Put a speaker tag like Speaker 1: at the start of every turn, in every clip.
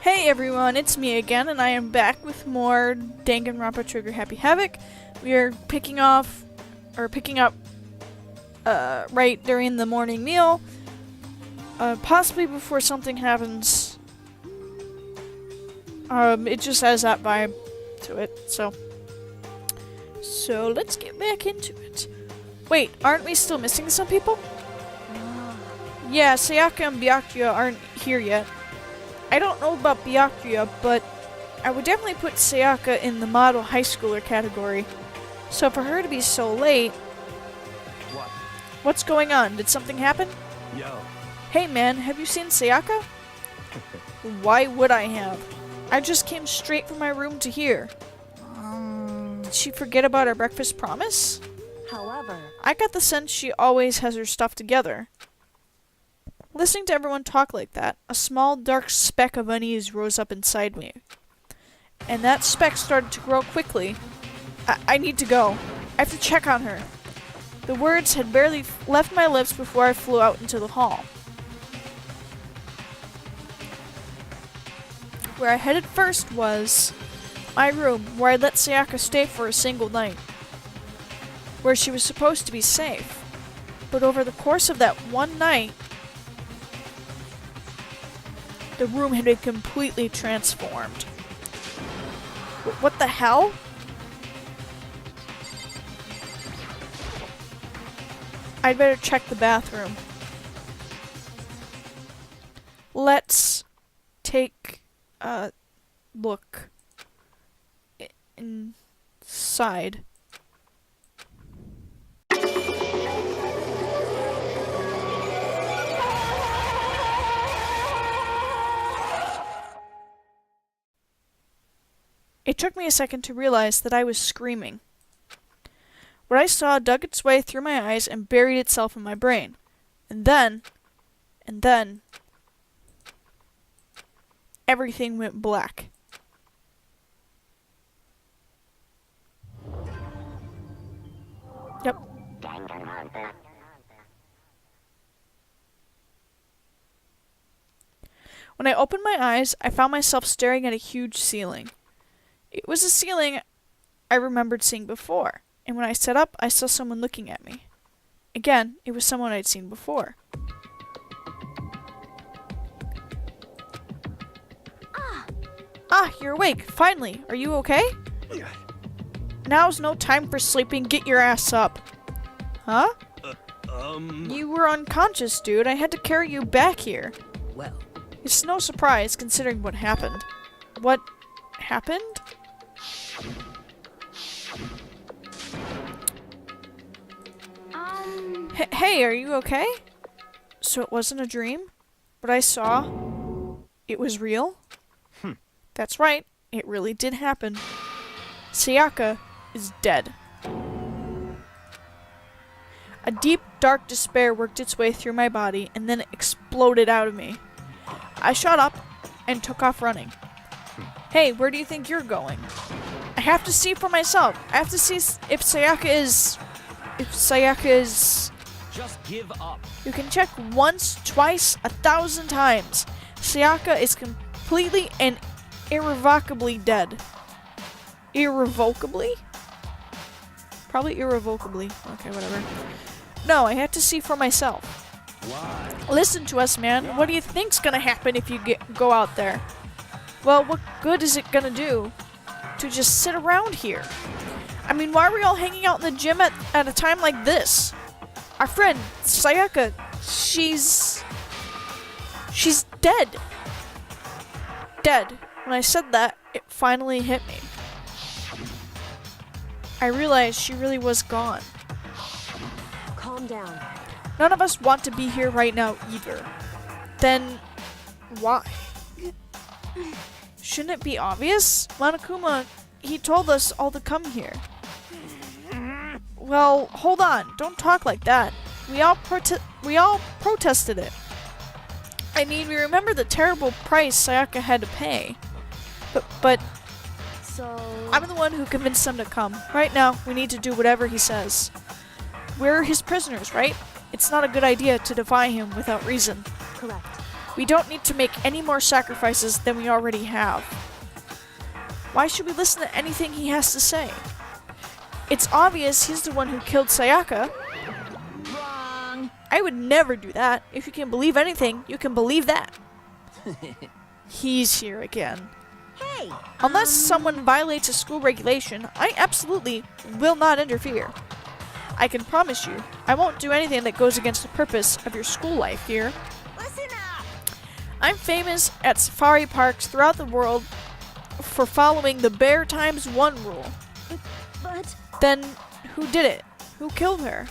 Speaker 1: Hey everyone, it's me again, and I am back with more Danganronpa Trigger Happy Havoc. We are picking up right during the morning meal, possibly before something happens. It just has that vibe to it, so let's get back into it. Wait, aren't we still missing some people? Yeah, Sayaka and Byakuya aren't here yet. I don't know about Byakuya, but I would definitely put Sayaka in the model high schooler category. So for her to be so late...
Speaker 2: What?
Speaker 1: What's going on? Did something happen?
Speaker 2: Yo.
Speaker 1: Hey man, have you seen Sayaka? Why would I have? I just came straight from my room to here. Did she forget about our breakfast promise?
Speaker 3: However,
Speaker 1: I got the sense she always has her stuff together. Listening to everyone talk like that, a small dark speck of unease rose up inside me. And that speck started to grow quickly. I need to go. I have to check on her. The words had barely left my lips before I flew out into the hall. Where I headed first was my room, where I let Sayaka stay for a single night. Where she was supposed to be safe. But over the course of that one night, the room had been completely transformed. What the hell? I'd better check the bathroom. Let's take a look inside. It took me a second to realize that I was screaming. What I saw dug its way through my eyes and buried itself in my brain. And then, everything went black. Yep. When I opened my eyes, I found myself staring at a huge ceiling. It was a ceiling I remembered seeing before, and when I sat up, I saw someone looking at me. Again, it was someone I'd seen before. Ah, you're awake, finally. Are you okay? Now's no time for sleeping, get your ass up. Huh? You were unconscious, dude. I had to carry you back here.
Speaker 3: well,
Speaker 1: It's no surprise, considering what happened. What happened? Hey, are you okay? So it wasn't a dream? What I saw, it was real? That's right, it really did happen. Sayaka is dead. A deep, dark despair worked its way through my body and then it exploded out of me. I shot up and took off running. Hey, where do you think you're going? I have to see for myself. I have to see if Sayaka is...
Speaker 2: Just give up.
Speaker 1: You can check once, twice, 1,000 times. Sayaka is completely and irrevocably dead. Irrevocably? Probably irrevocably. Okay, whatever. No, I had to see for myself.
Speaker 2: Why?
Speaker 1: Listen to us, man. What do you think's gonna happen if you go out there? Well, what good is it gonna do to just sit around here? I mean, why are we all hanging out in the gym at a time like this? Our friend, Sayaka, she's dead. Dead. When I said that, it finally hit me. I realized she really was gone.
Speaker 3: calm down.
Speaker 1: None of us want to be here right now either. Then, why? Shouldn't it be obvious? Monokuma, he told us all to come here. Well, hold on. Don't talk like that. We all protested it. I mean, we remember the terrible price Sayaka had to pay. But
Speaker 3: So,
Speaker 1: I'm the one who convinced them to come. Right now, we need to do whatever he says. We're his prisoners, right? It's not a good idea to defy him without reason.
Speaker 3: correct.
Speaker 1: We don't need to make any more sacrifices than we already have. Why should we listen to anything he has to say? It's obvious he's the one who killed Sayaka.
Speaker 4: Wrong.
Speaker 1: I would never do that. If you can believe anything, you can believe that. He's here again.
Speaker 4: Hey.
Speaker 1: Unless someone violates a school regulation, I absolutely will not interfere. I can promise you, I won't do anything that goes against the purpose of your school life here.
Speaker 4: Listen up.
Speaker 1: I'm famous at safari parks throughout the world for following the bear times one rule.
Speaker 4: But
Speaker 1: Then who did it? Who killed her?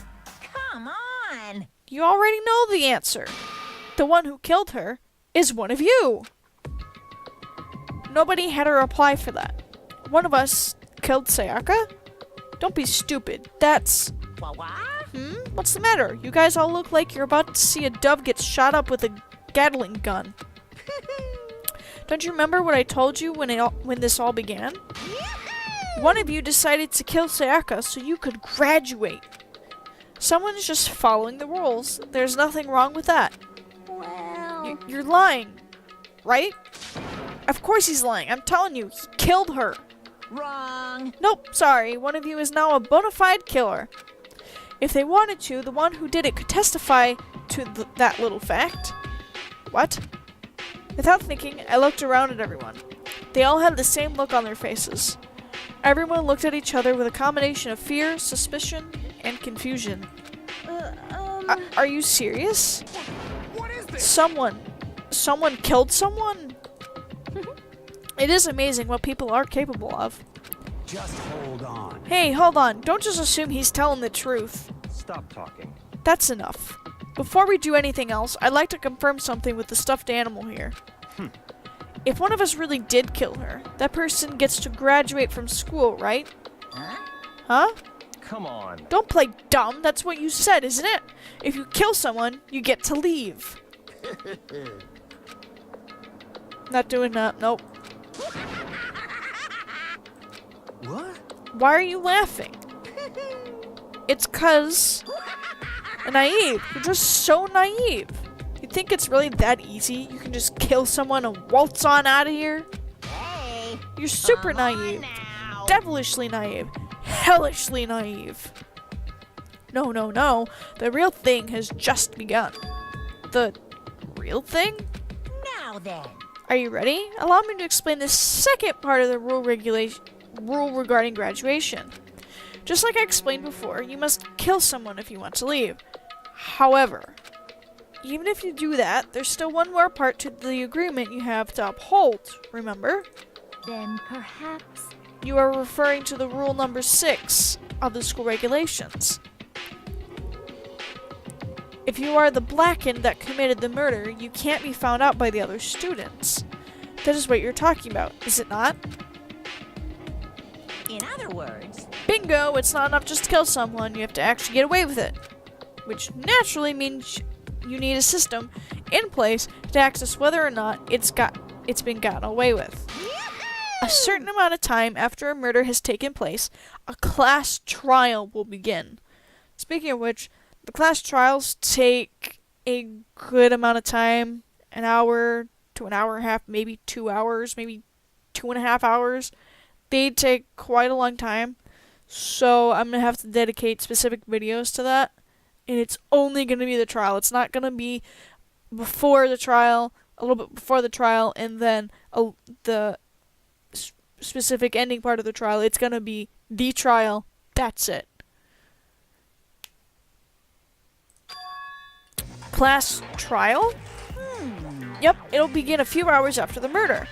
Speaker 4: come on.
Speaker 1: You already know the answer. The one who killed her is one of you. Nobody had a reply for that. One of us killed Sayaka? Don't be stupid. That's...
Speaker 4: What?
Speaker 1: What's the matter? You guys all look like you're about to see a dove get shot up with a Gatling gun. Don't you remember what I told you when this all began? One of you decided to kill Sayaka so you could graduate. Someone's just following the rules. There's nothing wrong with that.
Speaker 4: Well,
Speaker 1: You're lying, right? Of course he's lying. I'm telling you, he killed her.
Speaker 4: wrong.
Speaker 1: Nope, sorry. One of you is now a bona fide killer. If they wanted to, the one who did it could testify to that little fact. What? Without thinking, I looked around at everyone. They all had the same look on their faces. Everyone looked at each other with a combination of fear, suspicion, and confusion. Are you serious?
Speaker 2: What is this?
Speaker 1: Someone killed someone? It is amazing what people are capable of.
Speaker 2: Just hold on.
Speaker 1: Hey, hold on. Don't just assume he's telling the truth.
Speaker 2: Stop talking.
Speaker 1: That's enough. Before we do anything else, I'd like to confirm something with the stuffed animal here. If one of us really did kill her, that person gets to graduate from school, right? Huh?
Speaker 2: Come on.
Speaker 1: Don't play dumb. That's what you said, isn't it? If you kill someone, you get to leave. Not doing that. Nope.
Speaker 2: What?
Speaker 1: Why are you laughing? It's 'cause... naive. You're just so naive. You think it's really that easy? You can just kill someone and waltz on out of here?
Speaker 4: Hey.
Speaker 1: You're super
Speaker 4: come on
Speaker 1: naive.
Speaker 4: now.
Speaker 1: Devilishly naive. Hellishly naive. No, no, no. The real thing has just begun. The real thing?
Speaker 4: Now then.
Speaker 1: Are you ready? Allow me to explain the second part of the rule regarding graduation. Just like I explained before, you must kill someone if you want to leave. However, even if you do that, there's still one more part to the agreement you have to uphold, remember?
Speaker 4: Then perhaps.
Speaker 1: You are referring to the rule number 6 of the school regulations. If you are the blackened that committed the murder, you can't be found out by the other students. That is what you're talking about, is it not?
Speaker 4: In other words,
Speaker 1: Bingo! It's not enough just to kill someone, you have to actually get away with it. Which naturally means you need a system in place to access whether or not it's been gotten away with. A certain amount of time after a murder has taken place, a class trial will begin. Speaking of which, the class trials take a good amount of time, an hour to an hour and a half, maybe 2 hours, maybe 2.5 hours. They take quite a long time, so I'm going to have to dedicate specific videos to that, and it's only going to be the trial. It's not going to be before the trial, a little bit before the trial, and then the specific ending part of the trial. It's going to be the trial. That's it. Class trial? Yep, it'll begin a few hours after the murder.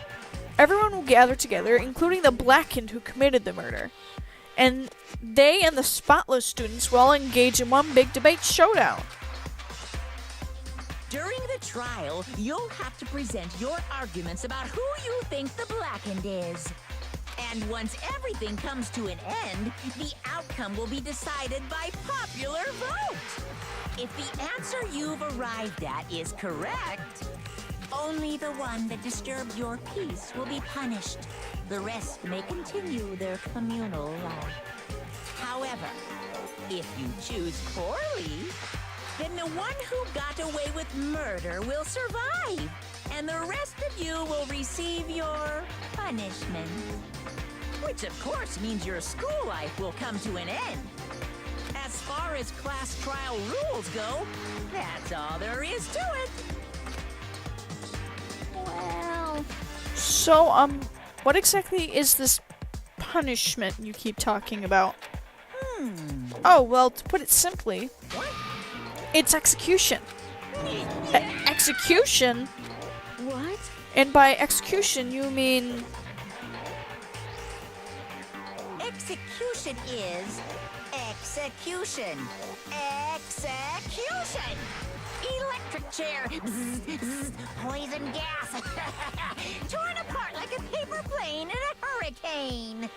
Speaker 1: Everyone will gather together, including the blackened who committed the murder. And they and the spotless students will all engage in one big debate showdown.
Speaker 4: during the trial, you'll have to present your arguments about who you think the blackened is. And once everything comes to an end, the outcome will be decided by popular vote. If the answer you've arrived at is correct, only the one that disturbed your peace will be punished. The rest may continue their communal life. However, if you choose poorly, then the one who got away with murder will survive, and the rest of you will receive your punishment. Which, of course, means your school life will come to an end. As far as class trial rules go, that's all there is to it.
Speaker 3: Well,
Speaker 1: So, what exactly is this punishment you keep talking about? Oh, well, to put it simply, it's execution. Execution?
Speaker 3: what?
Speaker 1: And by execution, you mean...
Speaker 4: Execution is execution. Execution! Electric chair. Bzz, bzz, poison gas. Torn apart like a paper plane in a hurricane.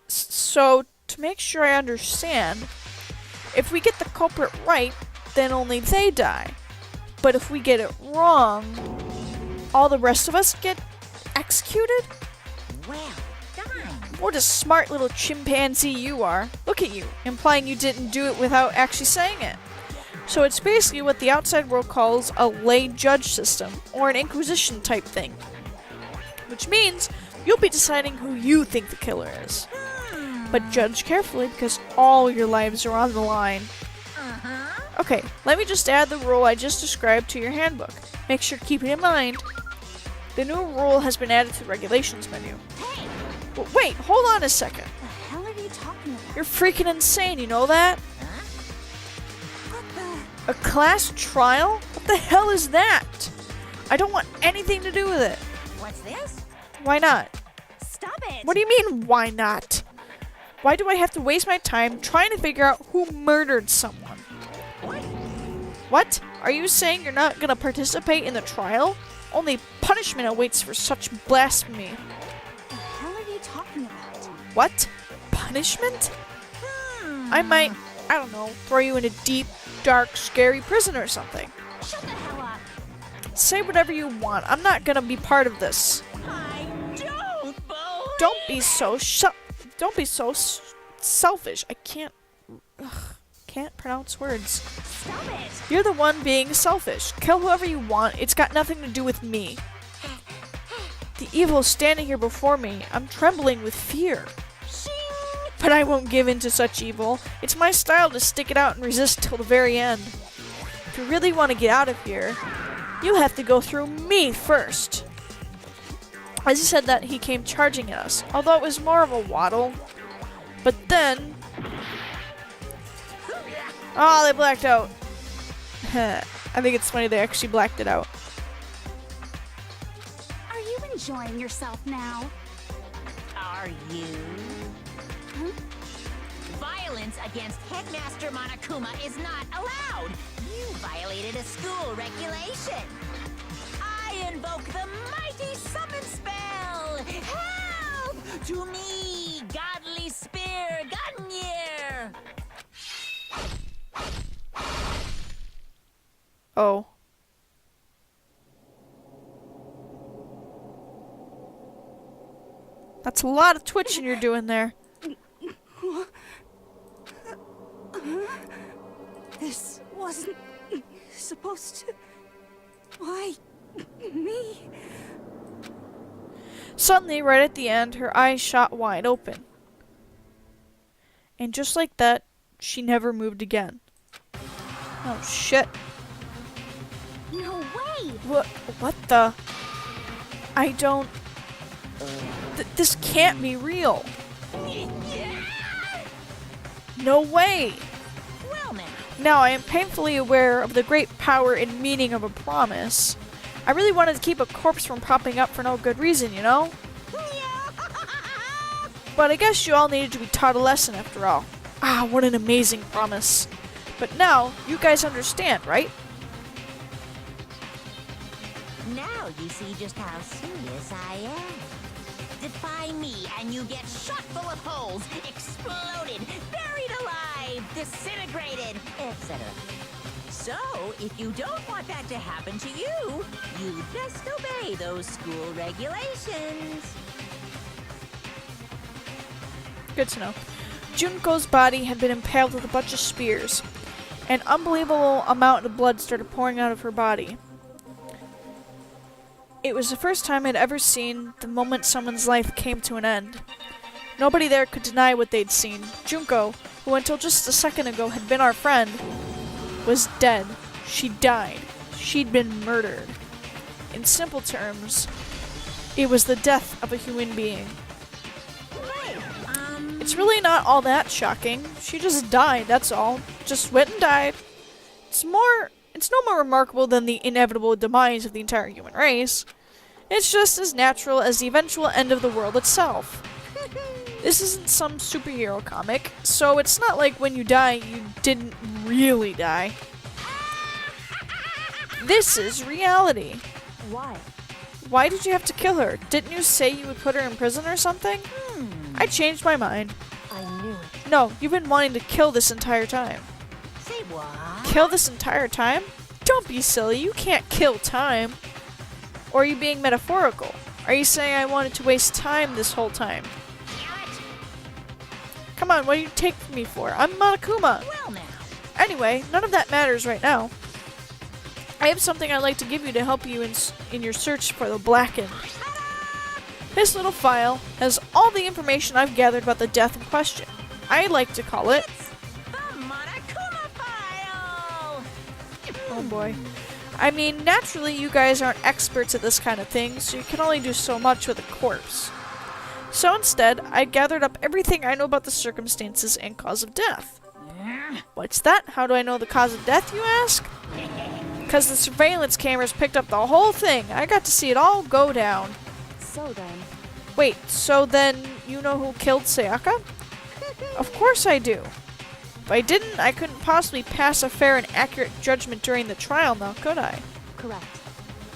Speaker 1: So, to make sure I understand, if we get the culprit right, then only they die. But if we get it wrong, all the rest of us get executed?
Speaker 4: Well done.
Speaker 1: What a smart little chimpanzee you are. Look at you, implying you didn't do it without actually saying it. So it's basically what the outside world calls a lay judge system, or an inquisition type thing. Which means you'll be deciding who you think the killer is. But judge carefully because all your lives are on the line. Okay, let me just add the rule I just described to your handbook. Make sure to keep it in mind. The new rule has been added to the regulations menu.
Speaker 4: Hey,
Speaker 1: Wait, hold on a second.
Speaker 3: The hell are you talking about?
Speaker 1: You're freaking insane, you know that?
Speaker 3: What the?
Speaker 1: A class trial? What the hell is that? I don't want anything to do with it.
Speaker 4: what's this?
Speaker 1: Why not?
Speaker 3: Stop it!
Speaker 1: What do you mean, why not? Why do I have to waste my time trying to figure out who murdered someone? What? Are you saying you're not gonna participate in the trial? Only punishment awaits for such blasphemy.
Speaker 3: The hell are you talking about?
Speaker 1: What? Punishment? I might, I don't know, throw you in a deep, dark, scary prison or something.
Speaker 3: Shut the hell up!
Speaker 1: Say whatever you want. I'm not gonna be part of this.
Speaker 4: I don't believe
Speaker 1: Don't be so selfish. I can't pronounce words.
Speaker 3: Stop it!
Speaker 1: You're the one being selfish. Kill whoever you want. It's got nothing to do with me. The evil is standing here before me. I'm trembling with fear. But I won't give in to such evil. It's my style to stick it out and resist till the very end. If you really want to get out of here, you have to go through me first. As he said that, he came charging at us, although it was more of a waddle. But then... Oh, they blacked out. I think it's funny they actually blacked it out.
Speaker 3: Are you enjoying yourself now?
Speaker 4: Are you? Violence against Headmaster Monokuma is not allowed. You violated a school regulation. I invoke the mighty summon spell. Help! To me, godly spear, Gunyear.
Speaker 1: Oh. That's a lot of twitching you're doing there.
Speaker 3: This wasn't supposed to... Why? Me?
Speaker 1: Suddenly, right at the end, her eyes shot wide open. And just like that, she never moved again. Oh shit.
Speaker 3: No way!
Speaker 1: What the? I don't... this can't be real. No way!
Speaker 4: Well, man.
Speaker 1: Now, I am painfully aware of the great power and meaning of a promise. I really wanted to keep a corpse from popping up for no good reason, you know? But I guess you all needed to be taught a lesson after all. Ah, what an amazing promise. But now, you guys understand, right?
Speaker 4: Now you see just how serious I am. Defy me and you get shot full of holes, exploded, buried alive, disintegrated, etc. So, if you don't want that to happen to you, you just obey those school regulations.
Speaker 1: Good to know. Junko's body had been impaled with a bunch of spears. An unbelievable amount of blood started pouring out of her body. It was the first time I'd ever seen the moment someone's life came to an end. Nobody there could deny what they'd seen. Junko, who until just a second ago had been our friend, was dead. She died. She'd been murdered. In simple terms, it was the death of a human being. It's really not all that shocking. She just died, that's all. Just went and died. It's no more remarkable than the inevitable demise of the entire human race. It's just as natural as the eventual end of the world itself. This isn't some superhero comic, so it's not like when you die, you didn't really die. This is reality.
Speaker 3: Why?
Speaker 1: Why did you have to kill her? Didn't you say you would put her in prison or something? I changed my mind.
Speaker 3: I knew it.
Speaker 1: No, you've been wanting to kill this entire time.
Speaker 4: Say what?
Speaker 1: Kill this entire time? Don't be silly, you can't kill time. Or are you being metaphorical? Are you saying I wanted to waste time this whole time? Come on, what do you take me for? I'm Monokuma.
Speaker 4: Well now.
Speaker 1: Anyway, none of that matters right now. I have something I'd like to give you to help you in your search for the Blackened. This little file has all the information I've gathered about the death in question. I like to call it...
Speaker 4: The Monokuma file!
Speaker 1: Oh boy. I mean, naturally you guys aren't experts at this kind of thing, so you can only do so much with a corpse. So instead, I gathered up everything I know about the circumstances and cause of death. What's that? How do I know the cause of death, you ask? Because the surveillance cameras picked up the whole thing. I got to see it all go down.
Speaker 3: So then.
Speaker 1: Wait, so then you know who killed Sayaka? Of course I do. If I didn't, I couldn't possibly pass a fair and accurate judgment during the trial now, could I?
Speaker 3: Correct.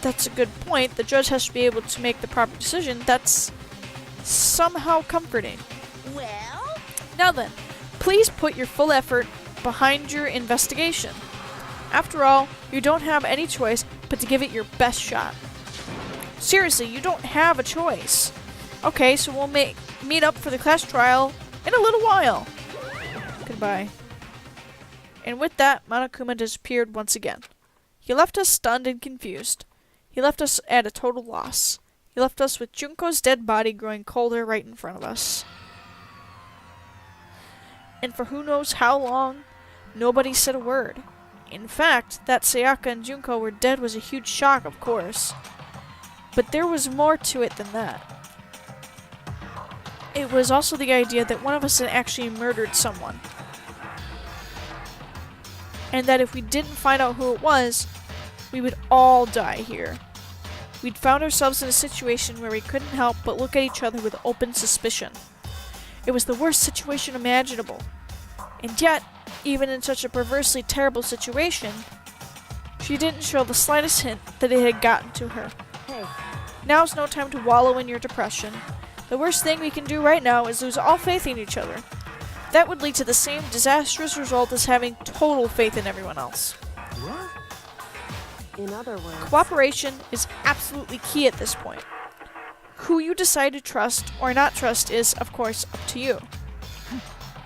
Speaker 1: That's a good point. The judge has to be able to make the proper decision. That's somehow comforting.
Speaker 4: Well?
Speaker 1: Now then, please put your full effort behind your investigation. After all, you don't have any choice but to give it your best shot. Seriously, you don't have a choice. Okay, so we'll meet up for the class trial in a little while. Goodbye. And with that, Monokuma disappeared once again. He left us stunned and confused. He left us at a total loss. He left us with Junko's dead body growing colder right in front of us. And for who knows how long, nobody said a word. In fact, that Sayaka and Junko were dead was a huge shock, of course. But there was more to it than that. It was also the idea that one of us had actually murdered someone. And that if we didn't find out who it was, we would all die here. We'd found ourselves in a situation where we couldn't help but look at each other with open suspicion. It was the worst situation imaginable. And yet, even in such a perversely terrible situation, she didn't show the slightest hint that it had gotten to her.
Speaker 3: Hey.
Speaker 1: Now's no time to wallow in your depression. The worst thing we can do right now is lose all faith in each other. That would lead to the same disastrous result as having total faith in everyone else.
Speaker 2: What?
Speaker 3: In other words.
Speaker 1: Cooperation is absolutely key at this point. Who you decide to trust or not trust is, of course, up to you.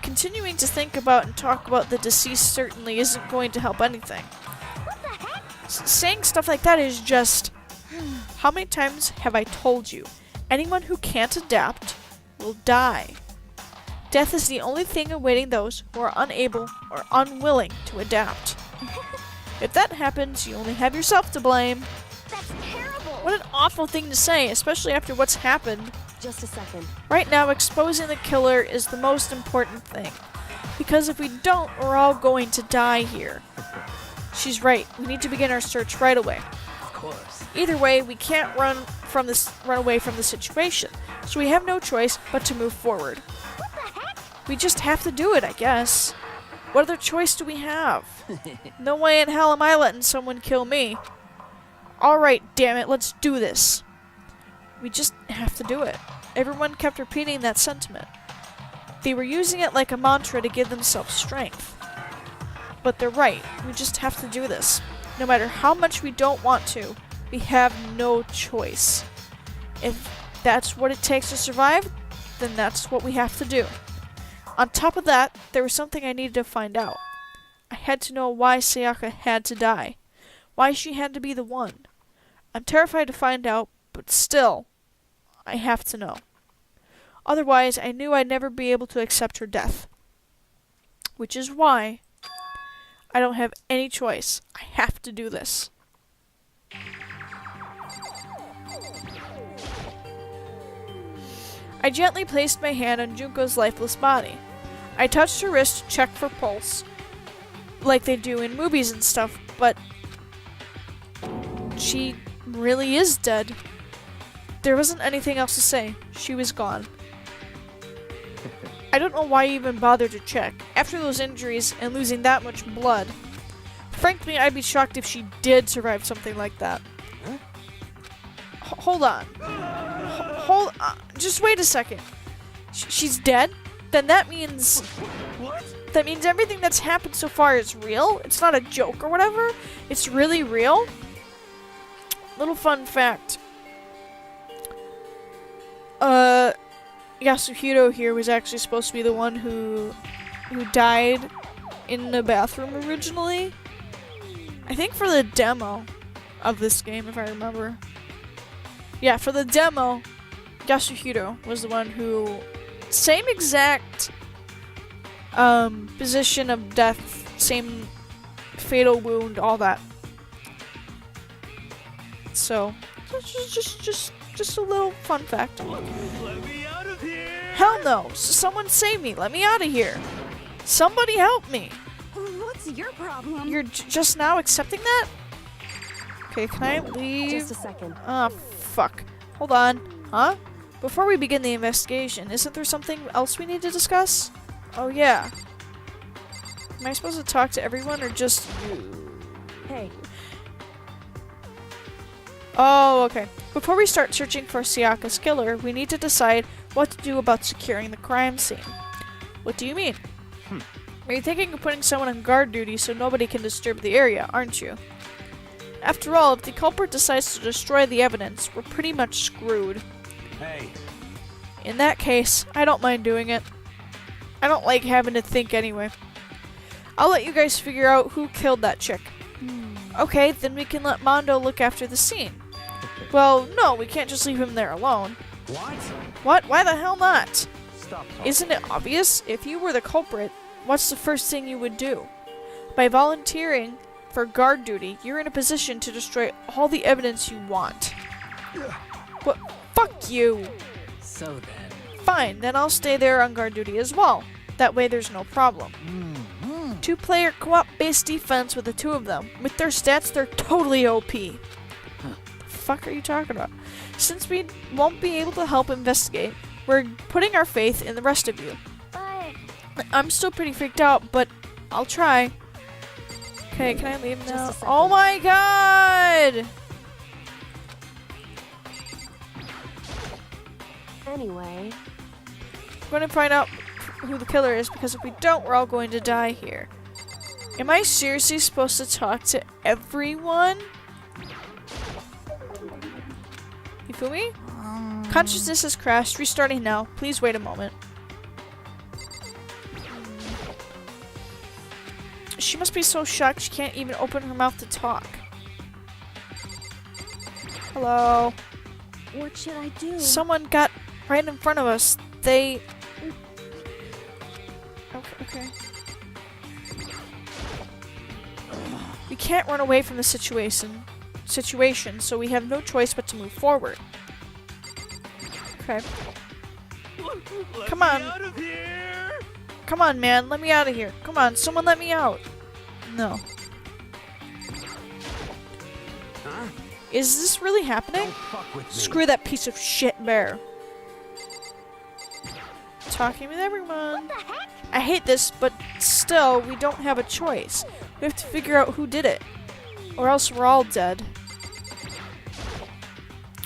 Speaker 1: Continuing to think about and talk about the deceased certainly isn't going to help anything.
Speaker 3: What the heck?
Speaker 1: Saying stuff like that is just... How many times have I told you? Anyone who can't adapt will die. Death is the only thing awaiting those who are unable or unwilling to adapt. If that happens, you only have yourself to blame.
Speaker 3: That's terrible.
Speaker 1: What an awful thing to say, especially after what's happened.
Speaker 3: Just a second.
Speaker 1: Right now, exposing the killer is the most important thing. Because if we don't, we're all going to die here. She's right. We need to begin our search right away.
Speaker 2: Of course.
Speaker 1: Either way, we can't run away from the situation. So we have no choice but to move forward.
Speaker 3: What the heck?
Speaker 1: We just have to do it, I guess. What other choice do we have? No way in hell am I letting someone kill me. Alright, damn it, let's do this. We just have to do it. Everyone kept repeating that sentiment. They were using it like a mantra to give themselves strength. But they're right, we just have to do this. No matter how much we don't want to, we have no choice. If that's what it takes to survive, then that's what we have to do. On top of that, there was something I needed to find out. I had to know why Sayaka had to die. Why she had to be the one. I'm terrified to find out, but still, I have to know. Otherwise, I knew I'd never be able to accept her death. Which is why I don't have any choice. I have to do this. I gently placed my hand on Junko's lifeless body. I touched her wrist to check for pulse, like they do in movies and stuff, but she really is dead. There wasn't anything else to say. She was gone. I don't know why I even bothered to check. After those injuries and losing that much blood, frankly, I'd be shocked if she did survive something like that.
Speaker 2: Huh?
Speaker 1: Hold on. Hold on. Just wait a second. She's dead? Then that means...
Speaker 2: What?
Speaker 1: That means everything that's happened so far is real? It's not a joke or whatever? It's really real? Little fun fact. Yasuhiro here was actually supposed to be the one who died in the bathroom originally. I think for the demo of this game, if I remember. Yeah, for the demo, Yasuhiro was the one who... Same exact position of death, same fatal wound, all that. So, just a little fun fact.
Speaker 2: Let me out of here!
Speaker 1: Hell no! Someone save me! Let me out of here! Somebody help me!
Speaker 3: What's your problem?
Speaker 1: You're just now accepting that? Okay, can I leave?
Speaker 3: Just a second.
Speaker 1: Ah, fuck. Hold on. Huh? Before we begin the investigation, isn't there something else we need to discuss? Oh, yeah. Am I supposed to talk to everyone or just you?
Speaker 3: Hey,
Speaker 1: Oh, okay. Before we start searching for Sayaka's killer, we need to decide what to do about securing the crime scene. What do you mean? Are you thinking of putting someone on guard duty so nobody can disturb the area, aren't you? After all, if the culprit decides to destroy the evidence, we're pretty much screwed.
Speaker 2: Hey,
Speaker 1: In that case, I don't mind doing it. I don't like having to think anyway. I'll let you guys figure out who killed that chick. Okay, then we can let Mondo look after the scene. Well, no, we can't just leave him there alone.
Speaker 2: what?
Speaker 1: What? Why the hell not?
Speaker 2: Stop talking.
Speaker 1: Isn't it obvious? If you were the culprit, what's the first thing you would do? By volunteering for guard duty, you're in a position to destroy all the evidence you want. What? Fuck you!
Speaker 2: So then...
Speaker 1: Fine, then I'll stay there on guard duty as well. That way there's no problem. Two-player co-op based defense with the two of them. With their stats, they're totally OP. The fuck are you talking about? Since we won't be able to help investigate, we're putting our faith in the rest of you.
Speaker 3: but
Speaker 1: I'm still pretty freaked out, but I'll try. Okay, can I leave
Speaker 3: Just a
Speaker 1: now?
Speaker 3: second.
Speaker 1: Oh my god!
Speaker 3: anyway,
Speaker 1: I'm going to find out who the killer is, because if we don't, we're all going to die here. Am I seriously supposed to talk to everyone? You feel me? Consciousness has crashed. Restarting now. Please wait a moment. She must be so shocked she can't even open her mouth to talk. Hello?
Speaker 3: what should I do?
Speaker 1: Someone got right in front of us. They... Okay. We can't run away from the situation, so we have no choice but to move forward. Okay. Come on.
Speaker 2: Out of here!
Speaker 1: Come on, man. Let me out of here. Come on. Someone let me out. No.
Speaker 2: Huh?
Speaker 1: Is this really happening?
Speaker 2: Don't fuck with me.
Speaker 1: Screw that piece of shit bear. Talking with everyone.
Speaker 3: What the heck?
Speaker 1: I hate this, but still, we don't have a choice. We have to figure out who did it. Or else we're all dead.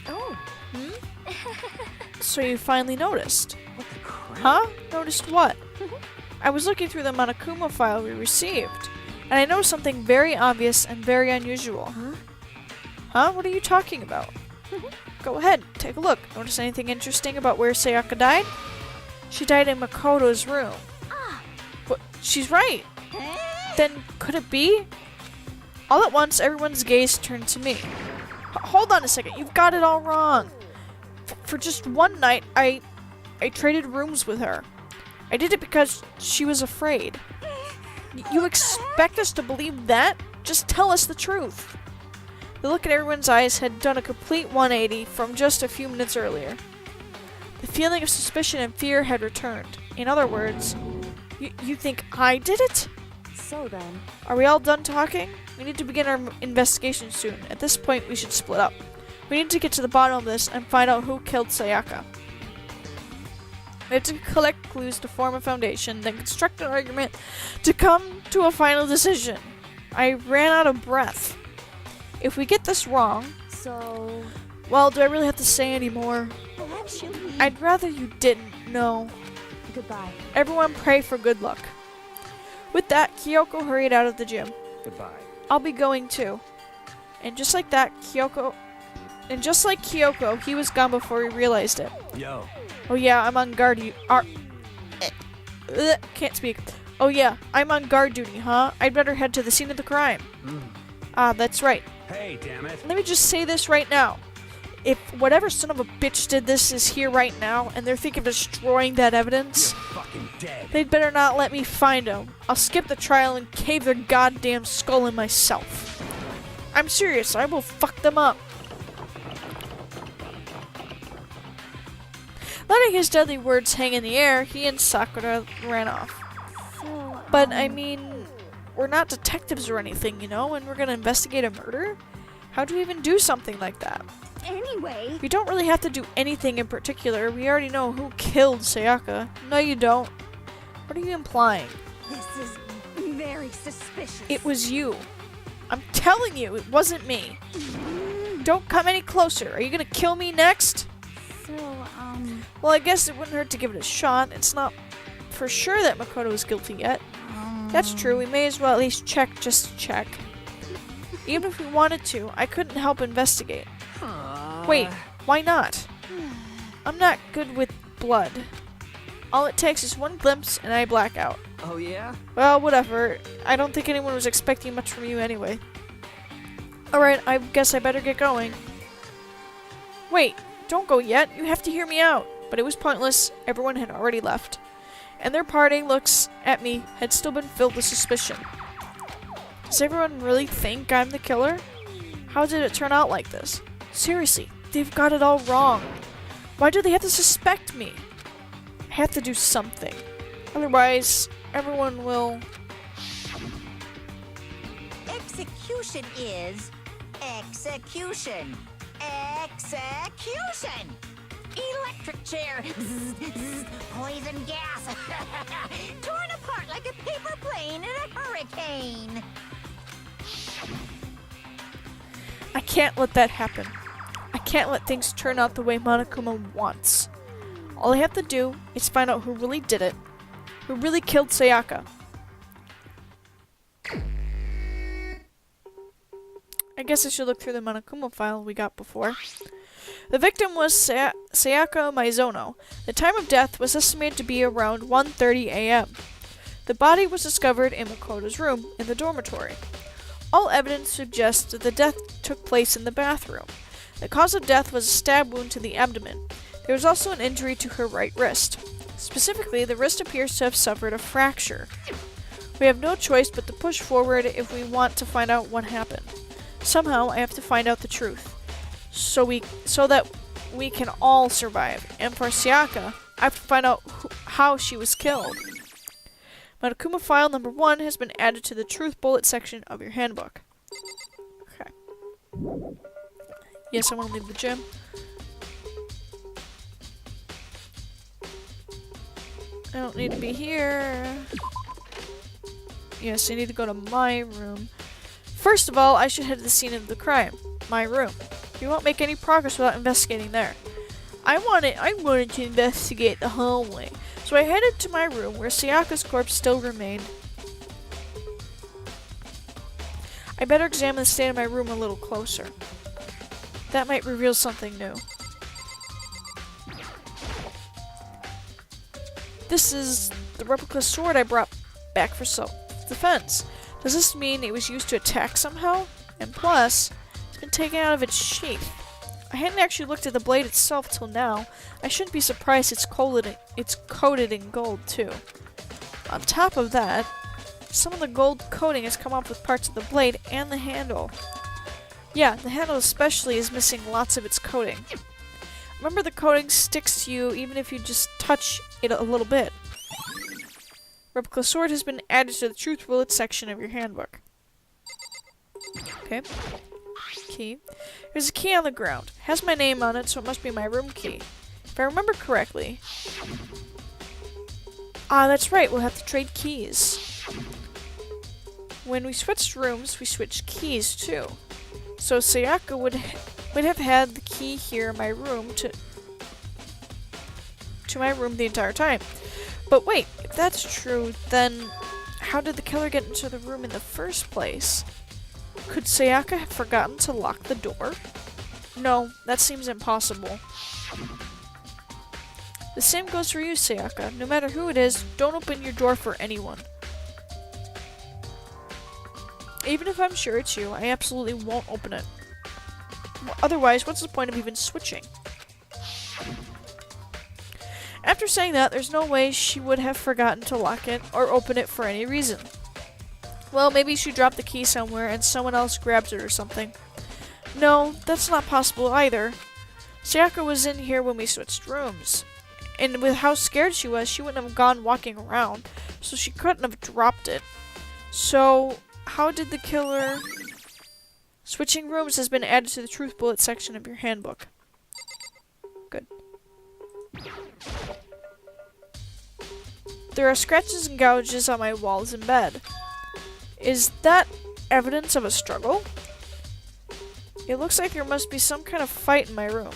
Speaker 3: Oh,
Speaker 1: So you finally noticed.
Speaker 2: What the crap?
Speaker 1: Huh? Noticed what? I was looking through the Monokuma file we received, and I noticed something very obvious and very unusual.
Speaker 3: Huh?
Speaker 1: Huh? What are you talking about? Go ahead, take a look. Notice anything interesting about where Sayaka died? She died in Makoto's room. She's right. Then could it be? All at once, everyone's gaze turned to me. Hold on a second, you've got it all wrong. For just one night, I traded rooms with her. I did it because she was afraid. You expect us to believe that? Just tell us the truth. The look in everyone's eyes had done a complete 180 from just a few minutes earlier. The feeling of suspicion and fear had returned. In other words, you think I did it?
Speaker 3: So then,
Speaker 1: Are we all done talking? We need to begin our investigation soon. At this point, we should split up. We need to get to the bottom of this and find out who killed Sayaka. We have to collect clues to form a foundation, then construct an argument to come to a final decision. I ran out of breath. If we get this wrong,
Speaker 3: so
Speaker 1: well, do I really have to say any more?
Speaker 3: actually,
Speaker 1: I'd rather you didn't. No.
Speaker 3: goodbye.
Speaker 1: Everyone pray for good luck. With that, Kyoko hurried out of the gym.
Speaker 2: Goodbye.
Speaker 1: I'll be going too. And just like that, Kyoko, he was gone before he realized it.
Speaker 2: Yo.
Speaker 1: Oh yeah, I'm on guard. Can't speak. Oh yeah, I'm on guard duty, huh? I'd better head to the scene of the crime. Ah, that's right.
Speaker 2: Hey, damn it.
Speaker 1: Let me just say this right now. If whatever son of a bitch did this is here right now, and they're thinking of destroying that evidence,
Speaker 2: You're fucking dead.
Speaker 1: they'd better not let me find them. I'll skip the trial and cave their goddamn skull in myself. I'm serious, I will fuck them up. Letting his deadly words hang in the air, he and Sakura ran off.
Speaker 3: So,
Speaker 1: But, I mean, we're not detectives or anything, you know, and we're gonna investigate a murder? How do we even do something like that?
Speaker 3: anyway,
Speaker 1: We don't really have to do anything in particular. We already know who killed Sayaka. No, you don't. What are you implying?
Speaker 3: this is very suspicious.
Speaker 1: It was you. I'm telling you, it wasn't me. Don't come any closer. Are you gonna kill me next?
Speaker 3: So,
Speaker 1: Well, I guess it wouldn't hurt to give it a shot. It's not for sure that Makoto is guilty yet. That's true. We may as well at least check just to check. Even if we wanted to, I couldn't help investigate. Wait, why not? I'm not good with blood. All it takes is one glimpse and I black out.
Speaker 2: Oh, yeah?
Speaker 1: Well, whatever. I don't think anyone was expecting much from you anyway. Alright, I guess I better get going. Wait, don't go yet. You have to hear me out. But it was pointless. Everyone had already left. And their parting looks at me had still been filled with suspicion. Does everyone really think I'm the killer? How did it turn out like this? Seriously, they've got it all wrong. Why do they have to suspect me? I have to do something. Otherwise, everyone will...
Speaker 4: Execution is execution. Execution! Electric chair. Zzz, zzz, poison gas. Torn apart like a paper plane in a hurricane.
Speaker 1: I can't let that happen. I can't let things turn out the way Monokuma wants. All I have to do is find out who really did it. Who really killed Sayaka. I guess I should look through the Monokuma file we got before. The victim was Sayaka Maizono. The time of death was estimated to be around 1:30 a.m. The body was discovered in Makoto's room in the dormitory. All evidence suggests that the death took place in the bathroom. The cause of death was a stab wound to the abdomen. There was also an injury to her right wrist. Specifically, the wrist appears to have suffered a fracture. We have no choice but to push forward if we want to find out what happened. Somehow, I have to find out the truth. So that we can all survive. And for Sayaka, I have to find out how she was killed. Monokuma file number 1 has been added to the truth bullet section of your handbook. Okay. Yes, I want to leave the gym. I don't need to be here. Yes, I need to go to my room. First of all, I should head to the scene of the crime. My room. We won't make any progress without investigating there. I wanted to investigate the hallway, so I headed to my room where Sayaka's corpse still remained. I better examine the state of my room a little closer. That might reveal something new. This is the replica sword I brought back for self-defense. Does this mean it was used to attack somehow? And plus, it's been taken out of its sheath. I hadn't actually looked at the blade itself till now. I shouldn't be surprised it's coated in gold too. On top of that, some of the gold coating has come off with parts of the blade and the handle. Yeah, the handle especially is missing lots of its coating. Remember, the coating sticks to you even if you just touch it a little bit. Replica sword has been added to the truth bullet section of your handbook. Okay. Key. There's a key on the ground. It has my name on it, so it must be my room key. If I remember correctly. Ah, that's right, we'll have to trade keys. When we switched rooms, we switched keys too. So Sayaka would have had the key here in my room to my room the entire time. But wait, if that's true, then how did the killer get into the room in the first place? Could Sayaka have forgotten to lock the door? No, that seems impossible. The same goes for you, Sayaka. No matter who it is, don't open your door for anyone. Even if I'm sure it's you, I absolutely won't open it. Otherwise, what's the point of even switching? After saying that, there's no way she would have forgotten to lock it or open it for any reason. Well, maybe she dropped the key somewhere and someone else grabbed it or something. No, that's not possible either. Sayaka was in here when we switched rooms. And with how scared she was, she wouldn't have gone walking around, so she couldn't have dropped it. So, how did the killer... Switching rooms has been added to the truth bullet section of your handbook. Good. There are scratches and gouges on my walls and bed. Is that evidence of a struggle? It looks like there must be some kind of fight in my room.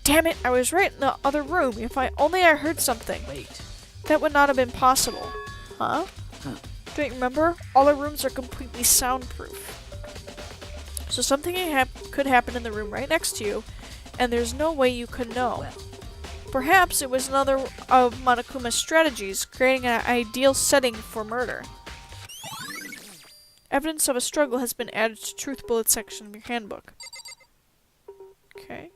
Speaker 1: Damn it, I was right in the other room. If I heard something.
Speaker 2: Wait.
Speaker 1: That would not have been possible. Huh? Don't you remember? All the rooms are completely soundproof. So something could happen in the room right next to you, and there's no way you could know. Perhaps it was another of Monokuma's strategies, creating an ideal setting for murder. Evidence of a struggle has been added to truth bullet section of your handbook. Okay.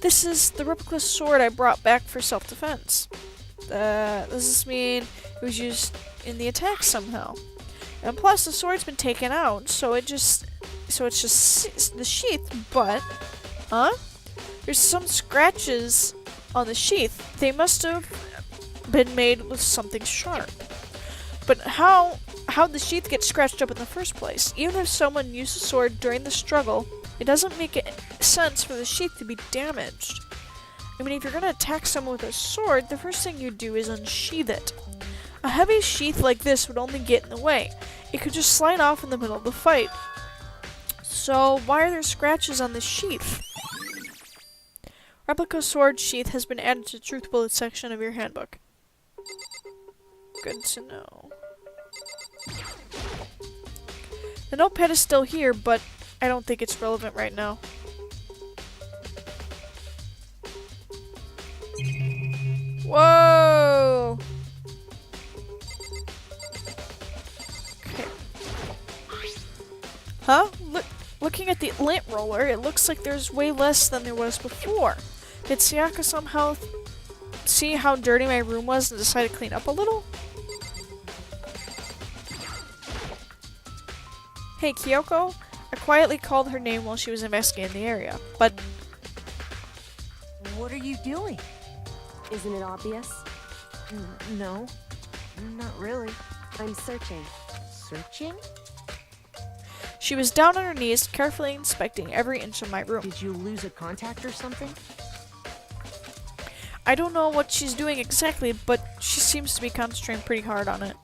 Speaker 1: This is the replica sword I brought back for self-defense. Does this mean it was used in the attack somehow? And plus, the sword's been taken out, so it's just the sheath, but... Huh? There's some scratches on the sheath. They must have been made with something sharp. But how'd the sheath get scratched up in the first place? Even if someone used the sword during the struggle, it doesn't make sense for the sheath to be damaged. I mean, if you're gonna attack someone with a sword, the first thing you do is unsheath it. A heavy sheath like this would only get in the way. It could just slide off in the middle of the fight. So, why are there scratches on the sheath? Replica sword sheath has been added to the truth bullet section of your handbook. Good to know. The notepad is still here, but I don't think it's relevant right now. Whoa! Okay. Huh? Looking at the lint roller, it looks like there's way less than there was before. Did Sayaka somehow see how dirty my room was and decide to clean up a little? Hey, Kyoko. I quietly called her name while she was investigating the area, but...
Speaker 5: What are you doing?
Speaker 3: Isn't it obvious?
Speaker 5: No, not really.
Speaker 3: I'm searching.
Speaker 5: Searching?
Speaker 1: She was down on her knees, carefully inspecting every inch of my room.
Speaker 5: Did you lose a contact or something?
Speaker 1: I don't know what she's doing exactly, but she seems to be concentrating pretty hard on it.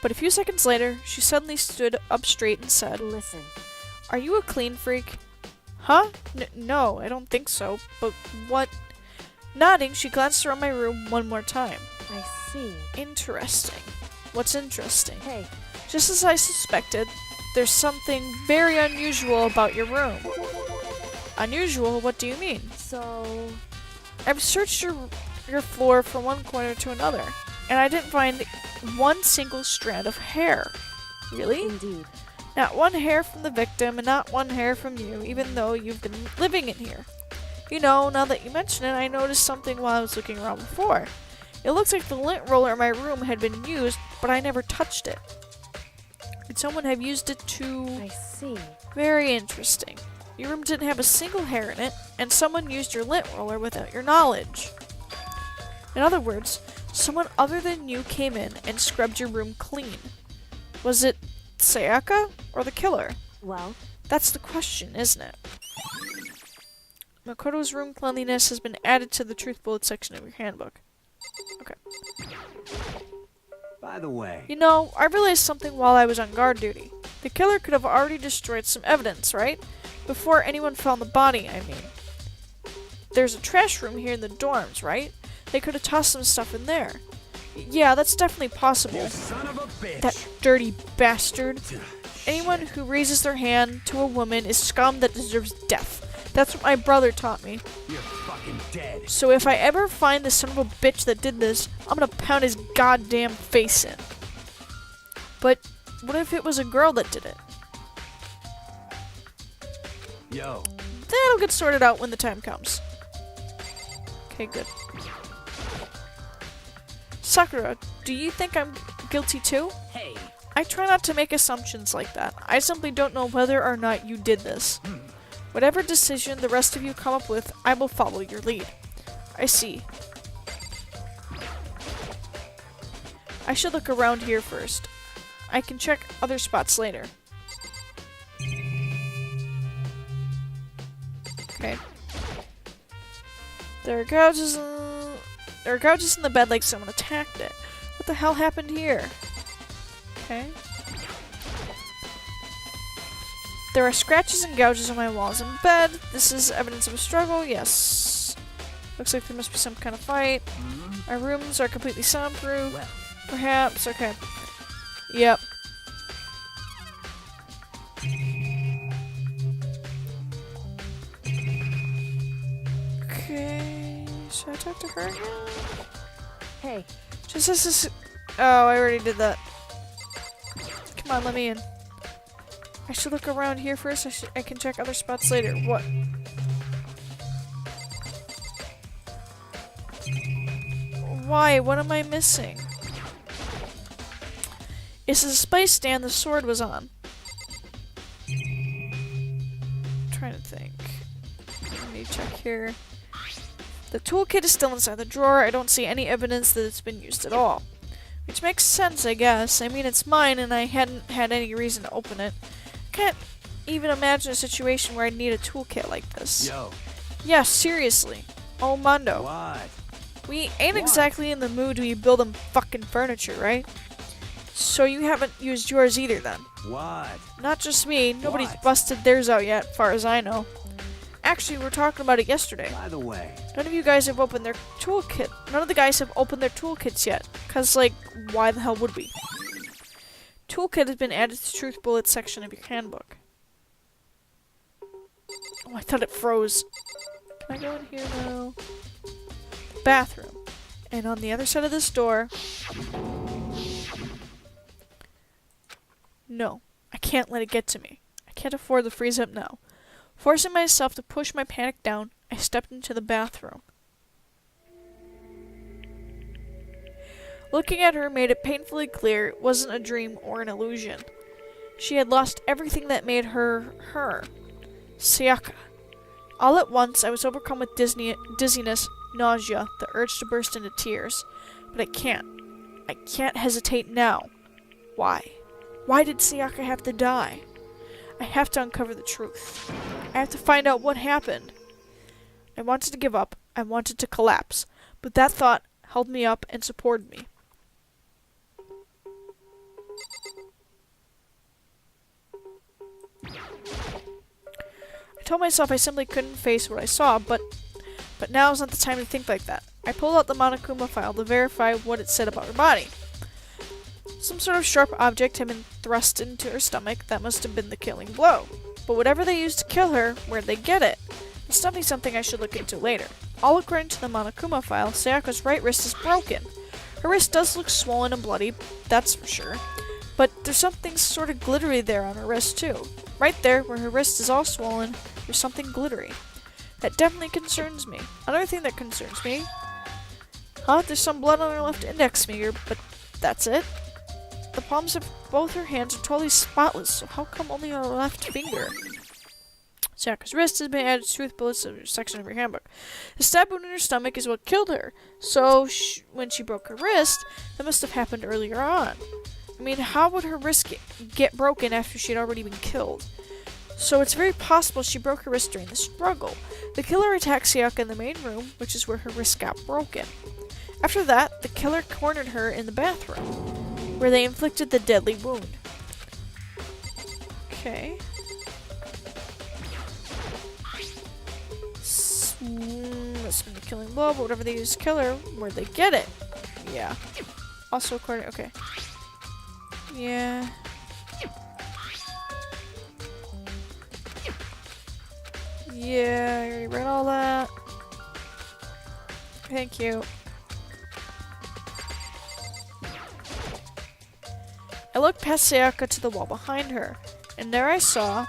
Speaker 1: But a few seconds later, she suddenly stood up straight and said,
Speaker 3: Listen.
Speaker 1: Are you a clean freak? Huh? No, I don't think so, but what? Nodding, she glanced around my room one more time.
Speaker 3: I see.
Speaker 1: Interesting. What's interesting?
Speaker 3: Hey.
Speaker 1: Just as I suspected, there's something very unusual about your room. Unusual? What do you mean?
Speaker 3: So...
Speaker 1: I've searched your your floor from one corner to another, and I didn't find one single strand of hair. Really?
Speaker 3: Indeed.
Speaker 1: Not one hair from the victim, and not one hair from you, even though you've been living in here. You know, now that you mention it, I noticed something while I was looking around before. It looks like the lint roller in my room had been used, but I never touched it. Could someone have used it to...
Speaker 3: I see.
Speaker 1: Very interesting. Your room didn't have a single hair in it, and someone used your lint roller without your knowledge. In other words, someone other than you came in and scrubbed your room clean. Was it Sayaka or the killer?
Speaker 3: Well,
Speaker 1: That's the question, isn't it? Makoto's room cleanliness has been added to the truth bullet section of your handbook. Okay.
Speaker 2: By the way,
Speaker 1: You know, I realized something while I was on guard duty. The killer could have already destroyed some evidence, right? Before anyone found the body, I mean. There's a trash room here in the dorms, right? They could have tossed some stuff in there. Yeah, that's definitely possible.
Speaker 2: you son of a bitch.
Speaker 1: That dirty bastard. Anyone who raises their hand to a woman is scum that deserves death. That's what my brother taught me.
Speaker 2: You're fucking dead.
Speaker 1: So if I ever find the son of a bitch that did this, I'm gonna pound his goddamn face in. But what if it was a girl that did it?
Speaker 2: Yo,
Speaker 1: That'll get sorted out when the time comes. Okay, good. Sakura, do you think I'm guilty too?
Speaker 2: hey.
Speaker 1: I try not to make assumptions like that. I simply don't know whether or not you did this. Whatever decision the rest of you come up with, I will follow your lead. I see. I should look around here first. I can check other spots later. Okay. There are gouges in the bed like someone attacked it. What the hell happened here? Okay. There are scratches and gouges on my walls and bed. This is evidence of a struggle. Yes. Looks like there must be some kind of fight. Our rooms are completely soundproof.
Speaker 2: Well.
Speaker 1: Perhaps. Okay. Yep. Okay. Should I talk to her again?
Speaker 3: hey,
Speaker 1: Just this. Oh, I already did that. Come on, let me in. I should look around here first. I can check other spots later. What? Why? What am I missing? It's the spice stand the sword was on. Trying to think. Let me check here. The toolkit is still inside the drawer. I don't see any evidence that it's been used at all. Which makes sense, I guess. I mean, it's mine and I hadn't had any reason to open it. I can't even imagine a situation where I'd need a toolkit like this.
Speaker 2: Yo,
Speaker 1: Yeah, seriously. Oh, Mondo.
Speaker 2: what?
Speaker 1: We ain't
Speaker 2: What?
Speaker 1: exactly in the mood to be building fucking furniture, right? So you haven't used yours either then.
Speaker 2: What?
Speaker 1: Not just me. Nobody's
Speaker 2: What?
Speaker 1: busted theirs out yet, far as I know. Actually, we were talking about it yesterday.
Speaker 2: By the way,
Speaker 1: None of you guys have opened their toolkit. None of the guys have opened their toolkits yet. Cause, like, why the hell would we? Toolkit has been added to the Truth Bullet section of your handbook. Oh, I thought it froze. Can I go in here now? Bathroom. And on the other side of this door... No. I can't let it get to me. I can't afford to freeze up now. Forcing myself to push my panic down, I stepped into the bathroom. Looking at her made it painfully clear it wasn't a dream or an illusion. She had lost everything that made her her. Sayaka. All at once, I was overcome with dizziness, nausea, the urge to burst into tears. But I can't. I can't hesitate now. Why? Why did Sayaka have to die? I have to uncover the truth. I have to find out what happened. I wanted to give up. I wanted to collapse. But that thought held me up and supported me. I told myself I simply couldn't face what I saw, but now's not the time to think like that. I pulled out the Monokuma file to verify what it said about her body. Some sort of sharp object had been thrust into her stomach. That must have been the killing blow. But whatever they used to kill her, where'd they get it? It's definitely something I should look into later. All according to the Monokuma file, Sayaka's right wrist is broken. Her wrist does look swollen and bloody, that's for sure. But there's something sort of glittery there on her wrist too. Right there, where her wrist is all swollen, there's something glittery. That definitely concerns me. Another thing that concerns me... There's some blood on her left index finger, but that's it. The palms of both her hands are totally spotless, so how come only on her left finger? Sayaka's wrist has been added to truth bullets in her section of her handbook. The stab wound in her stomach is what killed her, so when she broke her wrist, that must have happened earlier on. I mean, how would her wrist get broken after she had already been killed? So it's very possible she broke her wrist during the struggle. The killer attacked Sayaka in the main room, which is where her wrist got broken. After that, the killer cornered her in the bathroom, where they inflicted the deadly wound. Okay. That's from the killing blow, but whatever they use to kill her, where'd they get it? Yeah. Also according, okay. Yeah. Yeah, I already read all that. Thank you. I looked past Sayaka to the wall behind her, and there I saw,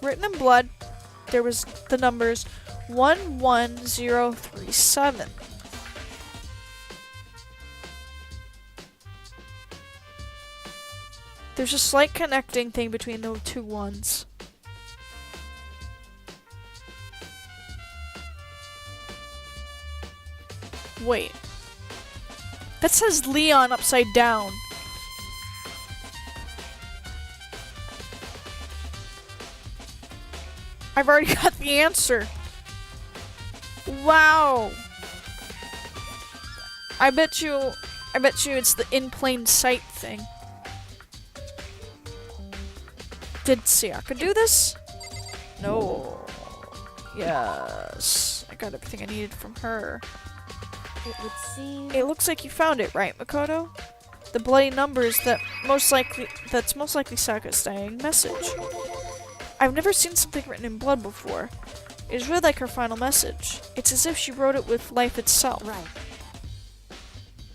Speaker 1: written in blood, there was the numbers 11037. There's a slight connecting thing between those two ones. Wait. That says Leon upside down. I've already got the answer. Wow. I bet you it's the in plain sight thing. Did Sayaka do this? No. Yes. I got everything I needed from her.
Speaker 3: It would seem...
Speaker 1: It looks like you found it, right, Makoto? The bloody numbers that's most likely Sayaka's dying message. I've never seen something written in blood before. It is really like her final message. It's as if she wrote it with life itself.
Speaker 3: Right.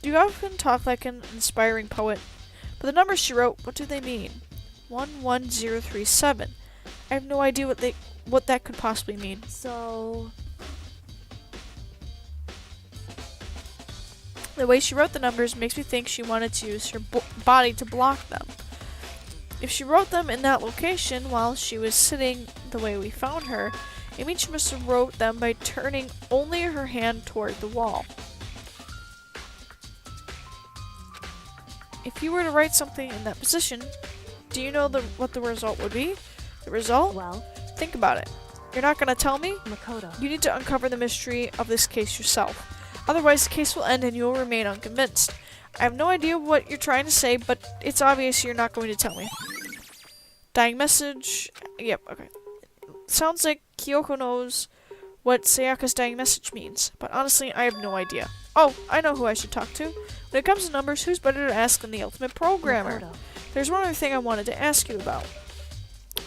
Speaker 1: You often talk like an inspiring poet, but the numbers she wrote, what do they mean? 11037. I have no idea what that could possibly mean.
Speaker 3: So...
Speaker 1: The way she wrote the numbers makes me think she wanted to use her body to block them. If she wrote them in that location while she was sitting the way we found her, it means she must have wrote them by turning only her hand toward the wall. If you were to write something in that position, do you know what the result would be? The result?
Speaker 3: Well...
Speaker 1: Think about it. You're not gonna tell me?
Speaker 3: Makoto.
Speaker 1: You need to uncover the mystery of this case yourself. Otherwise, the case will end and you'll remain unconvinced. I have no idea what you're trying to say, but it's obvious you're not going to tell me. Dying message. Yep, okay. Sounds like Kyoko knows what Sayaka's dying message means, but honestly, I have no idea. Oh, I know who I should talk to. When it comes to numbers, who's better to ask than the ultimate programmer?
Speaker 3: Makoto.
Speaker 1: There's one other thing I wanted to ask you about.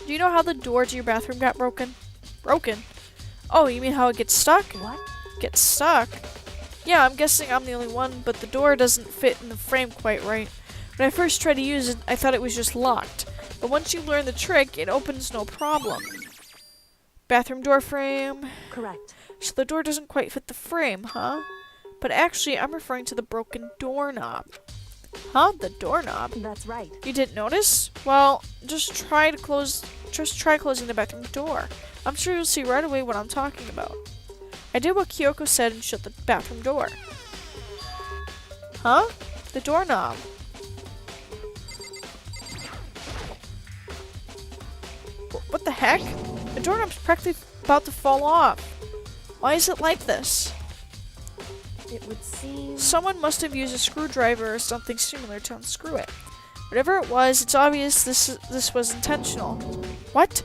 Speaker 1: Do you know how the door to your bathroom got broken? Broken? Oh, you mean how it gets stuck?
Speaker 3: What?
Speaker 1: Gets stuck? Yeah, I'm guessing I'm the only one, but the door doesn't fit in the frame quite right. When I first tried to use it, I thought it was just locked. But once you learn the trick, it opens no problem. Bathroom door frame.
Speaker 3: Correct.
Speaker 1: So the door doesn't quite fit the frame, huh? But actually, I'm referring to the broken doorknob. Huh? The doorknob?
Speaker 3: That's right.
Speaker 1: You didn't notice? Well, just try closing the bathroom door. I'm sure you'll see right away what I'm talking about. I did what Kyoko said and shut the bathroom door. Huh? The doorknob. What the heck? The doorknob's practically about to fall off. Why is it like this?
Speaker 3: It would seem...
Speaker 1: Someone must have used a screwdriver or something similar to unscrew it. Whatever it was, it's obvious this was intentional. What?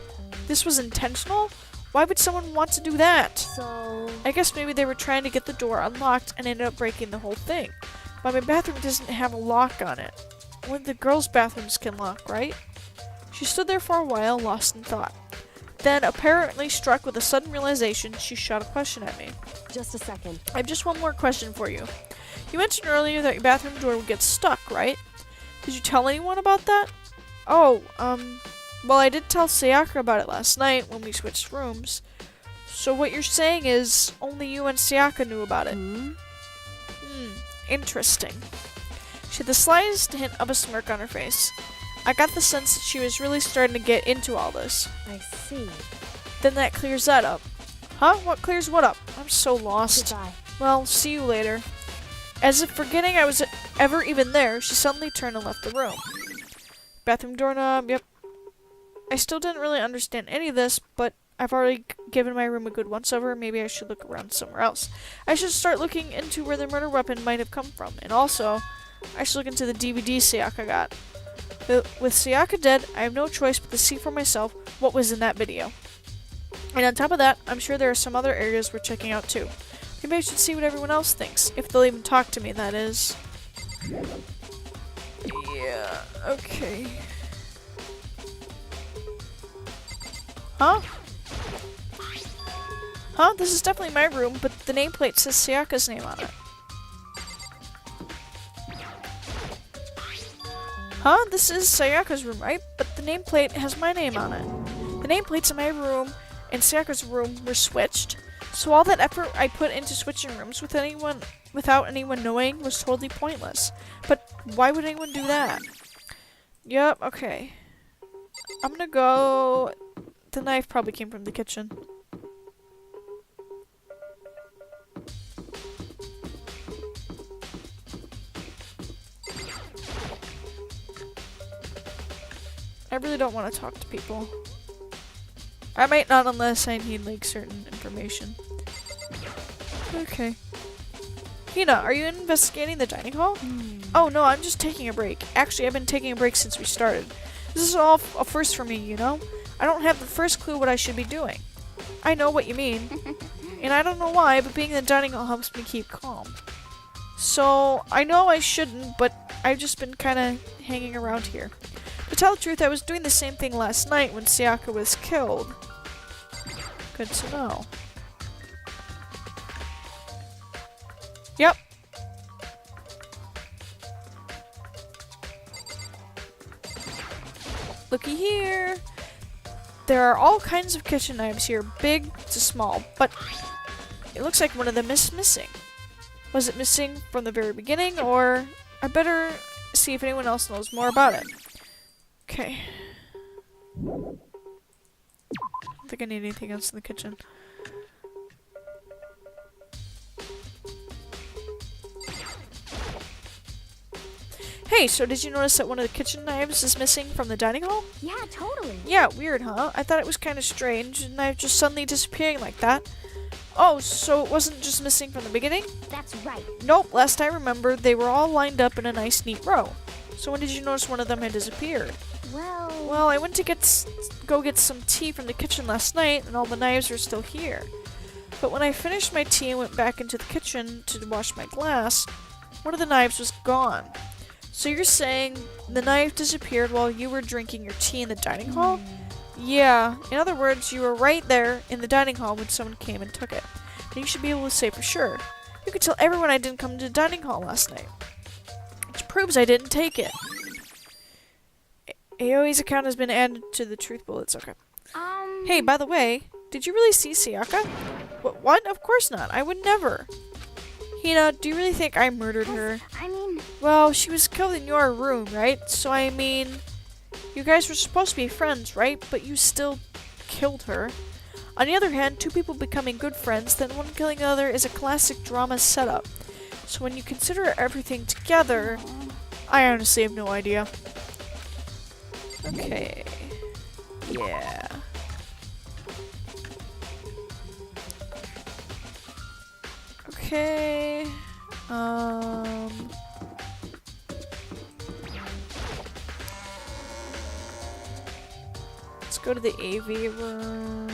Speaker 1: This was intentional? Why would someone want to do that?
Speaker 3: So...
Speaker 1: I guess maybe they were trying to get the door unlocked and ended up breaking the whole thing. But my bathroom doesn't have a lock on it. Only the girls' bathrooms can lock, right? She stood there for a while, lost in thought. Then, apparently struck with a sudden realization, she shot a question at me.
Speaker 3: Just a second.
Speaker 1: I have just one more question for you. You mentioned earlier that your bathroom door would get stuck, right? Did you tell anyone about that? Oh, well, I did tell Sayaka about it last night when we switched rooms. So what you're saying is only you and Sayaka knew about it. Interesting. She had the slightest hint of a smirk on her face. I got the sense that she was really starting to get into all this.
Speaker 3: I see.
Speaker 1: Then that clears that up. Huh? What clears what up? I'm so lost.
Speaker 3: Goodbye.
Speaker 1: Well, see you later. As if forgetting I was ever even there, she suddenly turned and left the room. Bathroom doorknob, yep. I still didn't really understand any of this, but I've already given my room a good once-over. Maybe I should look around somewhere else. I should start looking into where the murder weapon might have come from. And also, I should look into the DVD Sayaka got. With Sayaka dead, I have no choice but to see for myself what was in that video. And on top of that, I'm sure there are some other areas we're checking out too. Maybe I should see what everyone else thinks. If they'll even talk to me, that is. Yeah, okay. Huh? Huh? This is definitely my room, but the nameplate says Sayaka's name on it. Huh? This is Sayaka's room, right? But the nameplate has my name on it. The nameplates in my room and Sayaka's room were switched. So all that effort I put into switching rooms without anyone knowing was totally pointless. But why would anyone do that? Yep, okay. I'm gonna go... The knife probably came from the kitchen. I really don't want to talk to people. I might not unless I need, like, certain information. Okay. Hina, are you investigating the dining hall? Oh, no, I'm just taking a break. Actually, I've been taking a break since we started. This is all a first for me, you know? I don't have the first clue what I should be doing. I know what you mean. And I don't know why, but being in the dining hall helps me keep calm. So, I know I shouldn't, but I've just been kind of hanging around here. To tell the truth, I was doing the same thing last night when Sayaka was killed. Good to know. Yep. Looky here. There are all kinds of kitchen knives here, big to small, but it looks like one of them is missing. Was it missing from the very beginning, or I better see if anyone else knows more about it. Okay. I don't think I need anything else in the kitchen. Hey, so did you notice that one of the kitchen knives is missing from the dining hall?
Speaker 3: Yeah, totally.
Speaker 1: Yeah, weird, huh? I thought it was kind of strange, a knife just suddenly disappearing like that. Oh, so it wasn't just missing from the beginning?
Speaker 3: That's right.
Speaker 1: Nope, last I remember, they were all lined up in a nice, neat row. So when did you notice one of them had disappeared?
Speaker 3: Well,
Speaker 1: I went to go get some tea from the kitchen last night, and all the knives are still here. But when I finished my tea and went back into the kitchen to wash my glass, one of the knives was gone. So you're saying the knife disappeared while you were drinking your tea in the dining hall? Yeah, in other words, you were right there in the dining hall when someone came and took it. And you should be able to say for sure. You could tell everyone I didn't come to the dining hall last night. Which proves I didn't take it. AOE's account has been added to the truth bullets. Okay. Hey, by the way, did you really see Sayaka? What? Of course not. I would never. Hina, do you really think I murdered her?
Speaker 3: I mean...
Speaker 1: Well, she was killed in your room, right? So, I mean... You guys were supposed to be friends, right? But you still killed her. On the other hand, two people becoming good friends, then one killing the other is a classic drama setup. So when you consider everything together, I honestly have no idea. Okay. Yeah. Okay. Let's go to the AV room.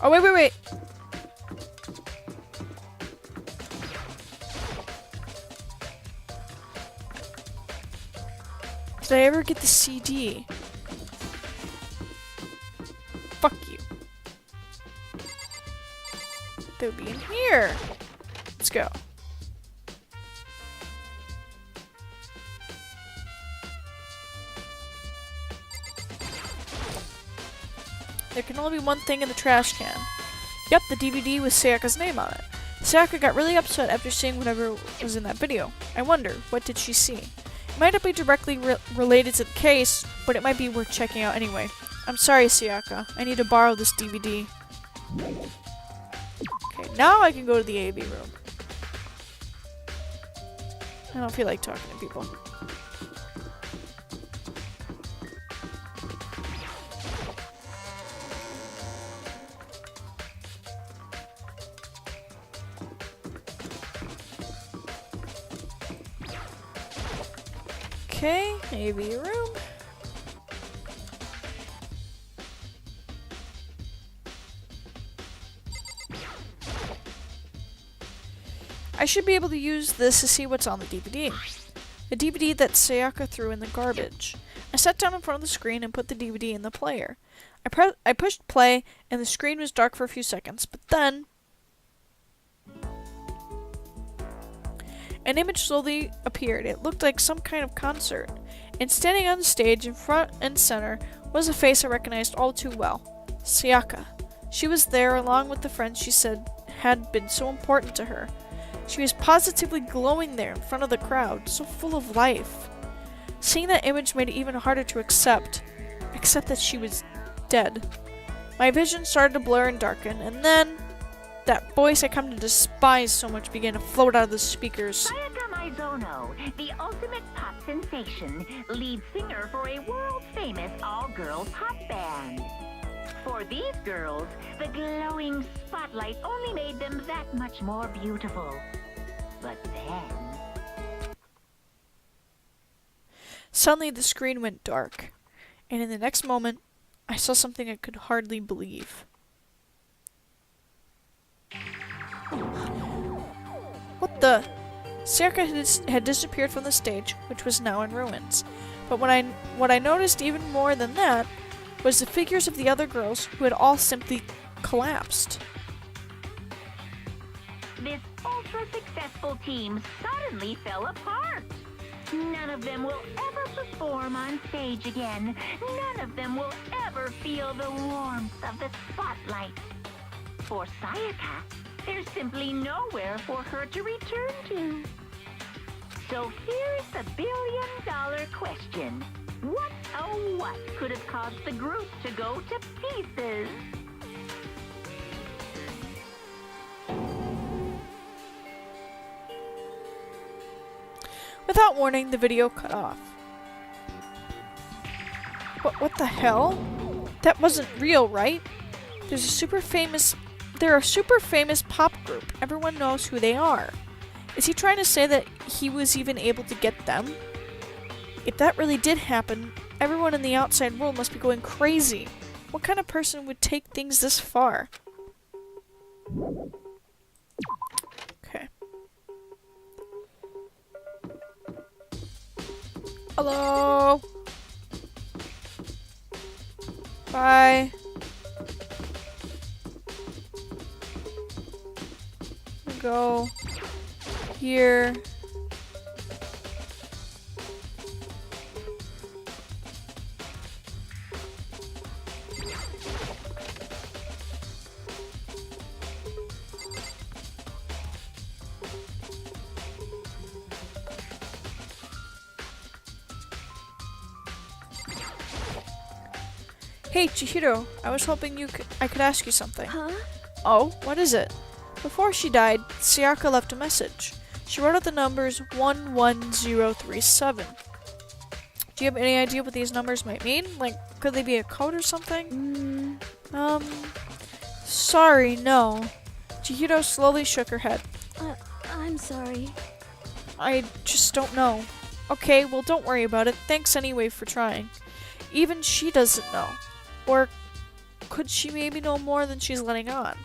Speaker 1: Oh, wait. Did I ever get the CD? Fuck you. They would be in here. Let's go. There can only be one thing in the trash can. Yep, the DVD with Sayaka's name on it. Sayaka got really upset after seeing whatever was in that video. I wonder, what did she see? It might not be directly related to the case, but it might be worth checking out anyway. I'm sorry, Sayaka. I need to borrow this DVD. Okay, now I can go to the AV room. I don't feel like talking to people. Okay, AV room. I should be able to use this to see what's on the DVD. The DVD that Sayaka threw in the garbage. I sat down in front of the screen and put the DVD in the player. I pushed play and the screen was dark for a few seconds, but then an image slowly appeared. It looked like some kind of concert. And standing on the stage in front and center was a face I recognized all too well. Sayaka. She was there along with the friends she said had been so important to her. She was positively glowing there in front of the crowd, so full of life. Seeing that image made it even harder to accept that she was dead. My vision started to blur and darken, and then that voice I come to despise so much began to float out of the speakers.
Speaker 4: Sayaka Maizono, the ultimate pop sensation, lead singer for a world-famous all-girl pop band. For these girls, the glowing spotlight only made them that much more beautiful. But then...
Speaker 1: Suddenly the screen went dark, and in the next moment, I saw something I could hardly believe. What the? Sayaka had disappeared from the stage, which was now in ruins. But what I noticed even more than that was the figures of the other girls who had all simply collapsed.
Speaker 4: This ultra-successful team suddenly fell apart. None of them will ever perform on stage again. None of them will ever feel the warmth of the spotlight. For Sayaka, there's simply nowhere for her to return to. So here's the billion-dollar question. What, oh what, could have caused the group to go to pieces?
Speaker 1: Without warning, the video cut off. What the hell? That wasn't real, right? They're a super famous pop group. Everyone knows who they are. Is he trying to say that he was even able to get them? If that really did happen, everyone in the outside world must be going crazy. What kind of person would take things this far? Okay. Hello? Bye. Go here. Hey, Chihiro, I was hoping I could ask you something.
Speaker 3: Huh?
Speaker 1: Oh, what is it? Before she died, Sayaka left a message. She wrote out the numbers 11037. Do you have any idea what these numbers might mean? Like, could they be a code or something? Sorry, no. Chihiro slowly shook her head.
Speaker 3: I'm sorry.
Speaker 1: I just don't know. Okay, well don't worry about it. Thanks anyway for trying. Even she doesn't know. Or could she maybe know more than she's letting on?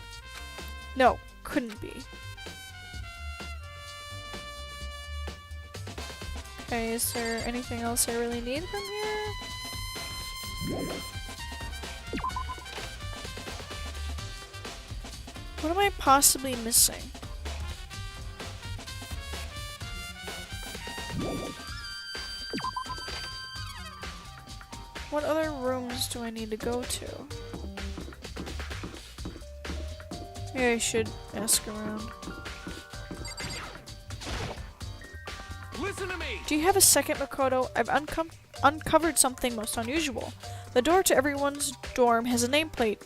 Speaker 1: No, couldn't be. Okay, is there anything else I really need from here? What am I possibly missing? What other rooms do I need to go to? Maybe I should ask around.
Speaker 2: Listen to me.
Speaker 1: Do you have a second, Makoto? I've uncovered something most unusual. The door to everyone's dorm has a nameplate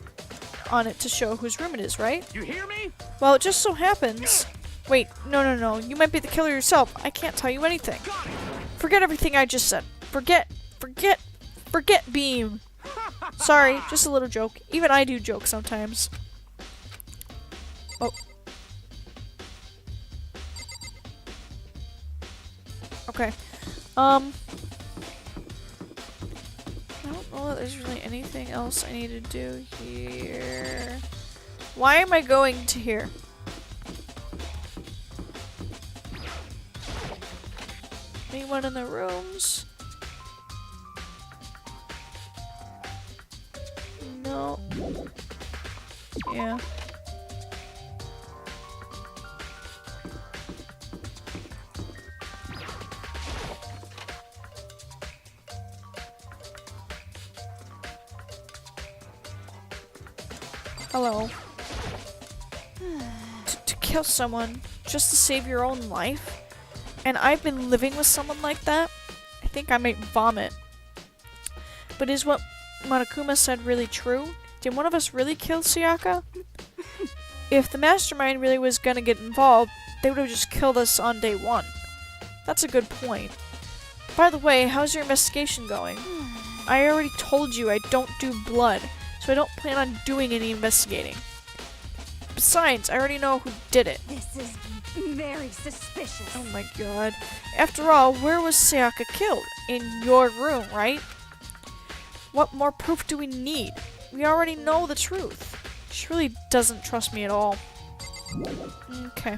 Speaker 1: on it to show whose room it is, right?
Speaker 2: You hear me?
Speaker 1: Well, it just so happens... Wait, no. You might be the killer yourself. I can't tell you anything.
Speaker 2: Got it.
Speaker 1: Forget everything I just said. Forget Beam. Sorry, just a little joke. Even I do joke sometimes. Oh. Okay. I don't know that there's really anything else I need to do here. Why am I going to here? Anyone in the rooms? No. Yeah. Hello. To kill someone just to save your own life? And I've been living with someone like that? I think I might vomit. But is what Monokuma said really true? Did one of us really kill Sayaka? If the mastermind really was gonna get involved, they would have just killed us on day one. That's a good point. By the way, how's your investigation going? I already told you I don't do blood, so I don't plan on doing any investigating. Besides, I already know who did it.
Speaker 3: This is very suspicious.
Speaker 1: Oh my god. After all, where was Sayaka killed? In your room, right? What more proof do we need? We already know the truth. She really doesn't trust me at all. Okay.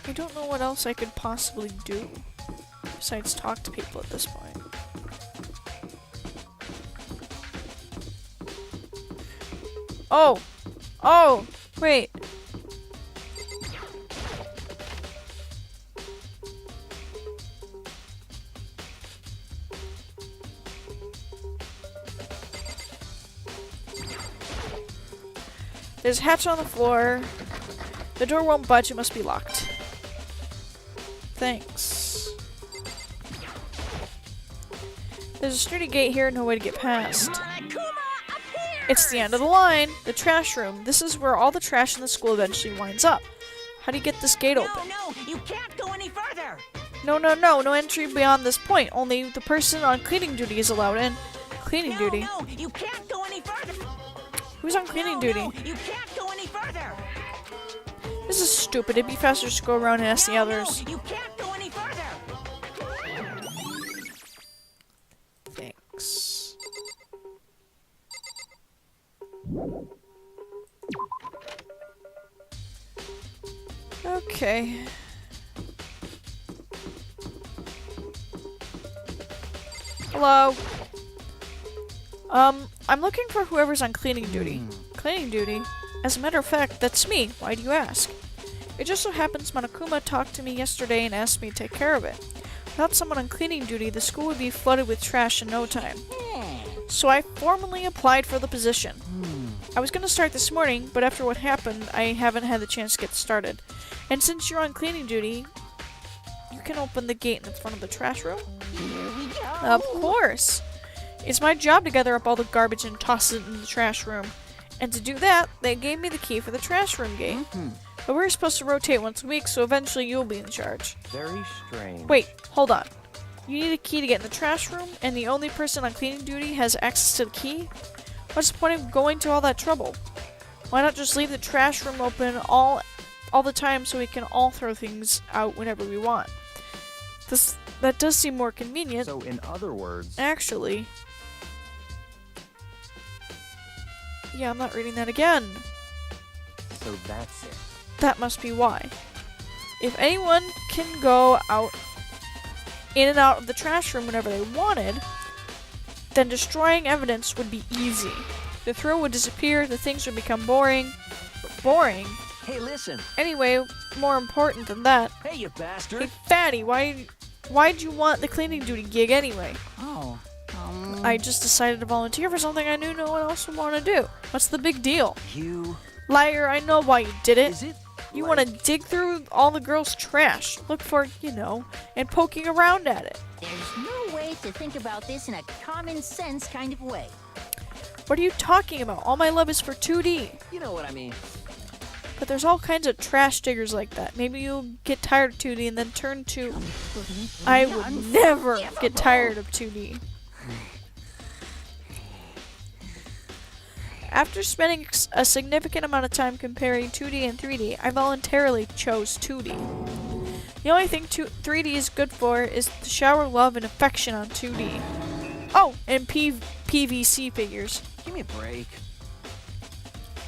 Speaker 1: I don't know what else I could possibly do besides talk to people at this point. Oh, wait. There's a hatch on the floor. The door won't budge, it must be locked. Thanks. There's a sturdy gate here, no way to get past. It's the end of the line! The trash room. This is where all the trash in the school eventually winds up. How do you get this gate open?
Speaker 4: No, you can't go any further.
Speaker 1: No entry beyond this point. Only the person on cleaning duty is allowed in. Cleaning duty?
Speaker 4: No, you can't go any further.
Speaker 1: Who's on cleaning duty?
Speaker 4: No, you can't go any further.
Speaker 1: This is stupid. It'd be faster to go around and ask the others.
Speaker 4: No, you can't go any further.
Speaker 1: Thanks. Okay. Hello. I'm looking for whoever's on cleaning duty. Cleaning duty? As a matter of fact, that's me. Why do you ask? It just so happens Monokuma talked to me yesterday and asked me to take care of it. Without someone on cleaning duty, the school would be flooded with trash in no time. So I formally applied for the position. I was going to start this morning, but after what happened, I haven't had the chance to get started. And since you're on cleaning duty, you can open the gate in front of the trash room?
Speaker 4: Here we go.
Speaker 1: Of course! It's my job to gather up all the garbage and toss it in the trash room. And to do that, they gave me the key for the trash room gate. But we're supposed to rotate once a week, so eventually you'll be in charge.
Speaker 2: Very strange.
Speaker 1: Wait, hold on. You need a key to get in the trash room, and the only person on cleaning duty has access to the key? What's the point of going to all that trouble? Why not just leave the trash room open all the time so we can all throw things out whenever we want? That does seem more convenient.
Speaker 2: So in other words,
Speaker 1: Actually. Yeah, I'm not reading that again.
Speaker 2: So that's it.
Speaker 1: That must be why. If anyone can go out, in and out of the trash room whenever they wanted, then destroying evidence would be easy. The thrill would disappear, the things would become boring. Boring?
Speaker 6: Hey, listen.
Speaker 1: Anyway, more important than that.
Speaker 6: Hey, you bastard.
Speaker 1: Hey, Fatty, why'd you want the cleaning duty gig anyway?
Speaker 6: Oh,
Speaker 1: I just decided to volunteer for something I knew no one else would want to do. What's the big deal?
Speaker 6: you...
Speaker 1: Liar, I know why you did it.
Speaker 6: Is it?
Speaker 1: You
Speaker 6: like-
Speaker 1: want to dig through all the girls' trash, look for, and poking around at it.
Speaker 4: There's no way to think about this in a common sense kind of way.
Speaker 1: What are you talking about? All my love is for 2D.
Speaker 6: You know what I mean.
Speaker 1: But there's all kinds of trash diggers like that. Maybe you'll get tired of 2D and then turn to... I would never get tired of 2D. After spending a significant amount of time comparing 2D and 3D, I voluntarily chose 2D. The only thing 3D is good for is to shower love and affection on 2D. Oh, and PVC figures.
Speaker 6: Give me a break.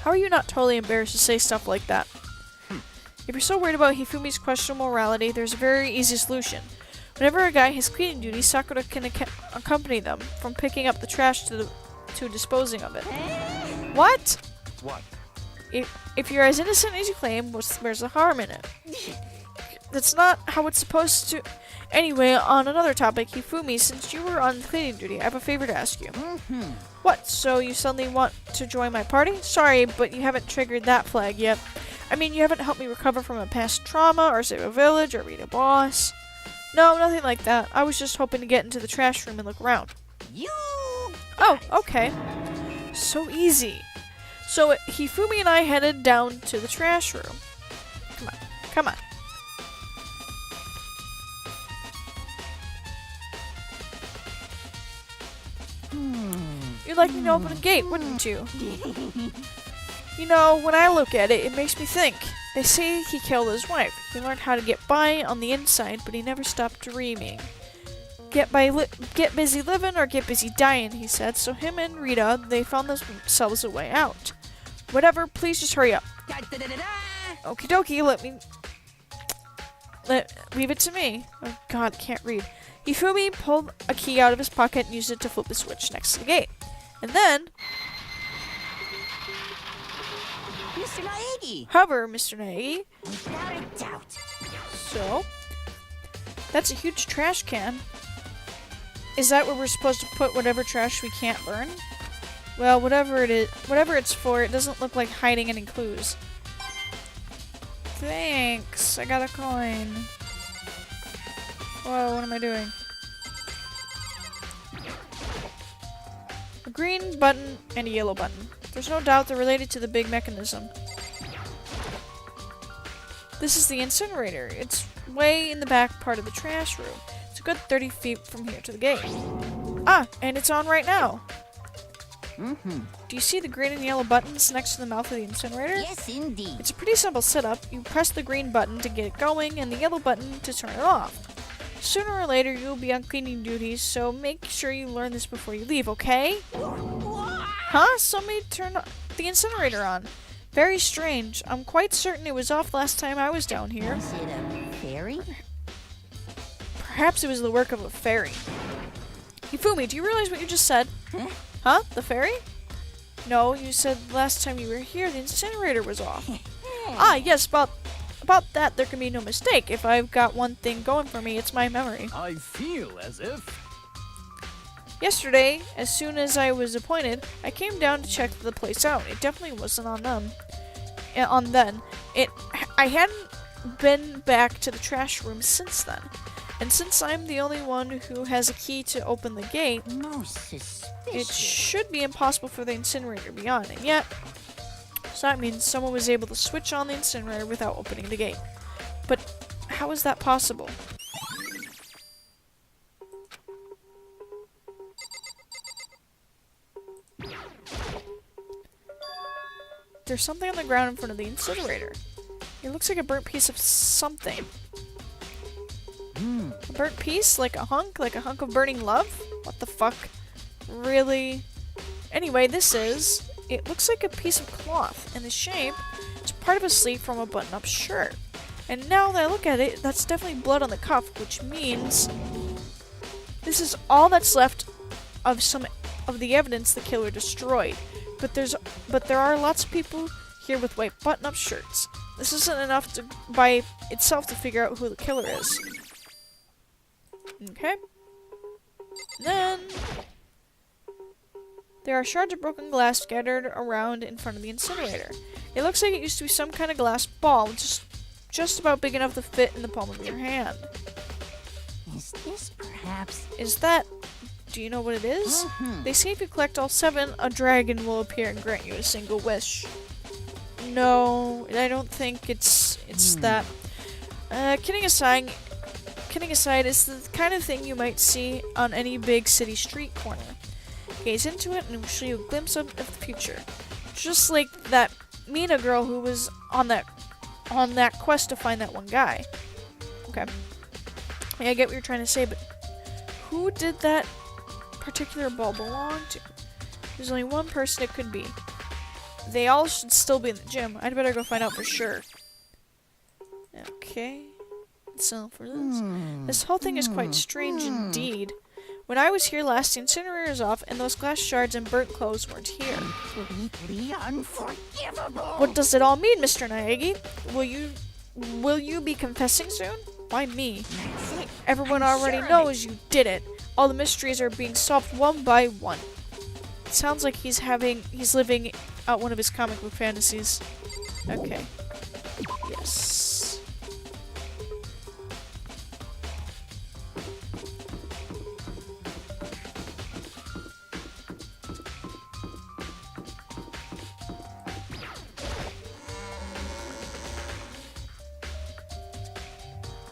Speaker 1: How are you not totally embarrassed to say stuff like that? If you're so worried about Hifumi's questionable morality, there's a very easy solution. Whenever a guy has cleaning duty, Sakura can accompany them, from picking up the trash to disposing of it. What?
Speaker 2: What?
Speaker 1: If you're as innocent as you claim, where's the harm in it? That's not how it's supposed to... Anyway, on another topic, Hifumi, since you were on cleaning duty, I have a favor to ask you. What, so you suddenly want to join my party? Sorry, but you haven't triggered that flag yet. I mean, you haven't helped me recover from a past trauma, or save a village, or beat a boss. No, nothing like that. I was just hoping to get into the trash room and look around.
Speaker 4: You...
Speaker 1: Oh, okay. So easy. So Hifumi and I headed down to the trash room. Come on, come on. You'd like me to open the gate, wouldn't you? You know, when I look at it, it makes me think. They say he killed his wife. He learned how to get by on the inside, but he never stopped dreaming. Get busy living or get busy dying, he said. So him and Rita, they found themselves a way out. Whatever, please just hurry up. Okie dokie, leave it to me. Oh god, can't read. Hifumi pulled a key out of his pocket and used it to flip the switch next to the gate. And then...
Speaker 4: Mr. Naegi!
Speaker 1: Hover, Mr. Naegi.
Speaker 4: Without a doubt.
Speaker 1: So... That's a huge trash can. Is that where we're supposed to put whatever trash we can't burn? Well, whatever it's for, it doesn't look like hiding any clues. Thanks, I got a coin. Whoa, what am I doing? A green button and a yellow button. There's no doubt they're related to the big mechanism. This is the incinerator. It's way in the back part of the trash room. It's a good 30 feet from here to the gate. Ah, and it's on right now. Do you see the green and yellow buttons next to the mouth of the incinerator?
Speaker 4: Yes, indeed.
Speaker 1: It's a pretty simple setup. You press the green button to get it going and the yellow button to turn it off. Sooner or later, you'll be on cleaning duties, so make sure you learn this before you leave, okay? Huh? Somebody turned the incinerator on. Very strange. I'm quite certain it was off last time I was down here.
Speaker 4: Was it a fairy?
Speaker 1: Perhaps it was the work of a fairy. Hifumi, do you realize what you just said? Huh? The fairy? No, you said last time you were here the incinerator was off. Ah, yes, about that there can be no mistake. If I've got one thing going for me, it's my memory.
Speaker 2: I feel as if...
Speaker 1: Yesterday, as soon as I was appointed, I came down to check the place out. It definitely wasn't on them. I hadn't been back to the trash room since then. And since I'm the only one who has a key to open the gate,
Speaker 4: Most suspicious.
Speaker 1: it should be impossible for the incinerator to be on. And yet, so that means someone was able to switch on the incinerator without opening the gate. But how is that possible? There's something on the ground in front of the incinerator. It looks like a burnt piece of something. A burnt piece? Like a hunk? Like a hunk of burning love? What the fuck? Really? Anyway, this is It looks like a piece of cloth, and the shape is part of a sleeve from a button-up shirt. And now that I look at it, that's definitely blood on the cuff, which means this is all that's left of some of the evidence the killer destroyed. But there are lots of people here with white button-up shirts. This isn't enough to by itself to figure out who the killer is. Okay. Then there are shards of broken glass scattered around in front of the incinerator. It looks like it used to be some kind of glass ball, just about big enough to fit in the palm of your hand.
Speaker 4: Is this perhaps...
Speaker 1: Is that... Do you know what it is? They say if you collect all 7, a dragon will appear and grant you a single wish. No, I don't think it's that. Kidding aside, it's the kind of thing you might see on any big city street corner. Gaze into it and it will show you a glimpse of the future. Just like that Mina girl who was on that quest to find that one guy. Okay. Yeah, I get what you're trying to say, but who did that particular ball belong to? There's only one person it could be. They all should still be in the gym. I'd better go find out for sure. Okay. So for this. This whole thing is quite strange indeed. When I was here last, the incinerator is off, and those glass shards and burnt clothes weren't here.
Speaker 4: completely unforgivable.
Speaker 1: What does it all mean, Mr. Naegi? Will you be confessing soon? Why me?
Speaker 4: That's it.
Speaker 1: Everyone
Speaker 4: I'm
Speaker 1: already
Speaker 4: sure of
Speaker 1: knows you did it. All the mysteries are being solved one by one. It sounds like he's living out one of his comic book fantasies. Okay. Yes.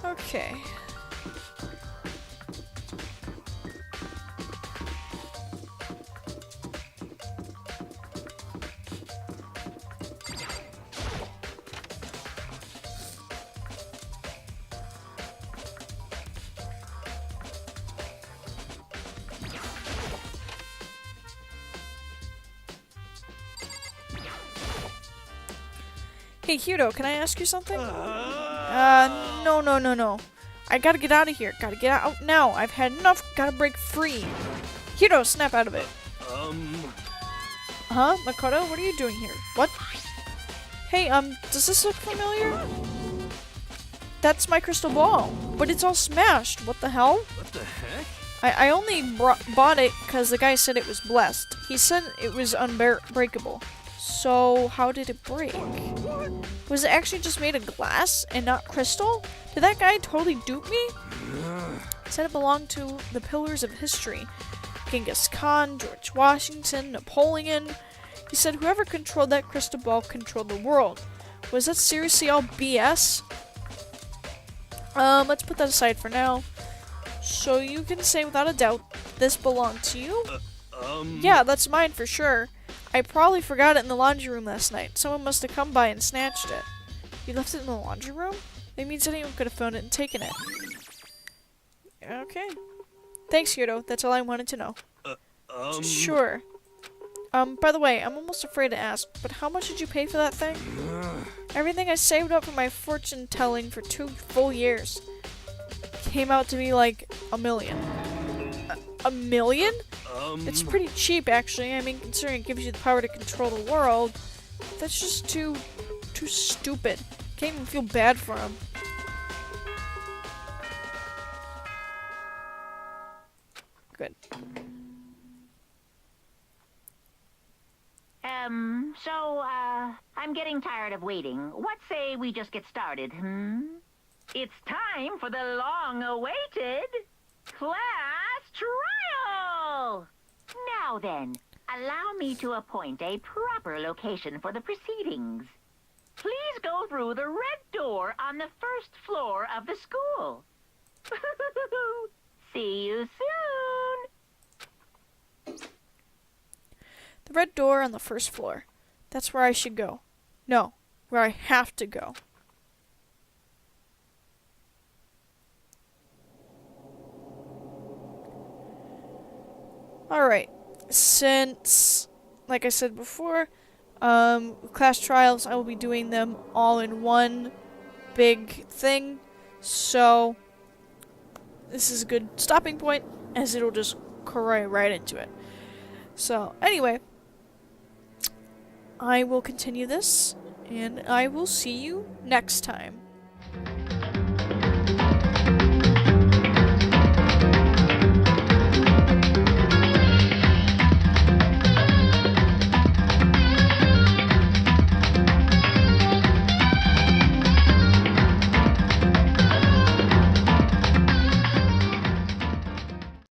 Speaker 1: Okay. Hey, Hudo, can I ask you something? No. I gotta get out of here. Gotta get out now. I've had enough. Gotta break free. Hudo, snap out of it. Huh? Makoto, what are you doing here? What? Hey, does this look familiar? That's my crystal ball, but it's all smashed. What the hell?
Speaker 2: What the heck?
Speaker 1: I only bought it because the guy said it was blessed. He said it was unbreakable. So, how did it break? Was it actually just made of glass and not crystal? Did that guy totally dupe me? He said it belonged to the pillars of history. Genghis Khan, George Washington, Napoleon. He said whoever controlled that crystal ball controlled the world. Was that seriously all BS? Let's put that aside for now. So you can say without a doubt, this belonged to you? Yeah, that's mine for sure. I probably forgot it in the laundry room last night. Someone must have come by and snatched it. You left it in the laundry room? It means anyone could have found it and taken it. Okay. Thanks, Hiro. That's all I wanted to know. Sure. By the way, I'm almost afraid to ask, but how much did you pay for that thing? Everything I saved up for my fortune telling for 2 full years came out to be like $1 million. A million? It's pretty cheap, actually. I mean, considering it gives you the power to control the world, that's just too stupid. Can't even feel bad for him. Good.
Speaker 4: I'm getting tired of waiting. What say we just get started, It's time for the long-awaited class trial! Now then, allow me to appoint a proper location for the proceedings. Please go through the red door on the first floor of the school. See you soon!
Speaker 1: The red door on the first floor. That's where I should go. No, where I have to go. Alright, since like I said before, class trials, I will be doing them all in one big thing. So this is a good stopping point, as it'll just correlate right into it. So anyway, I will continue this, and I will see you next time.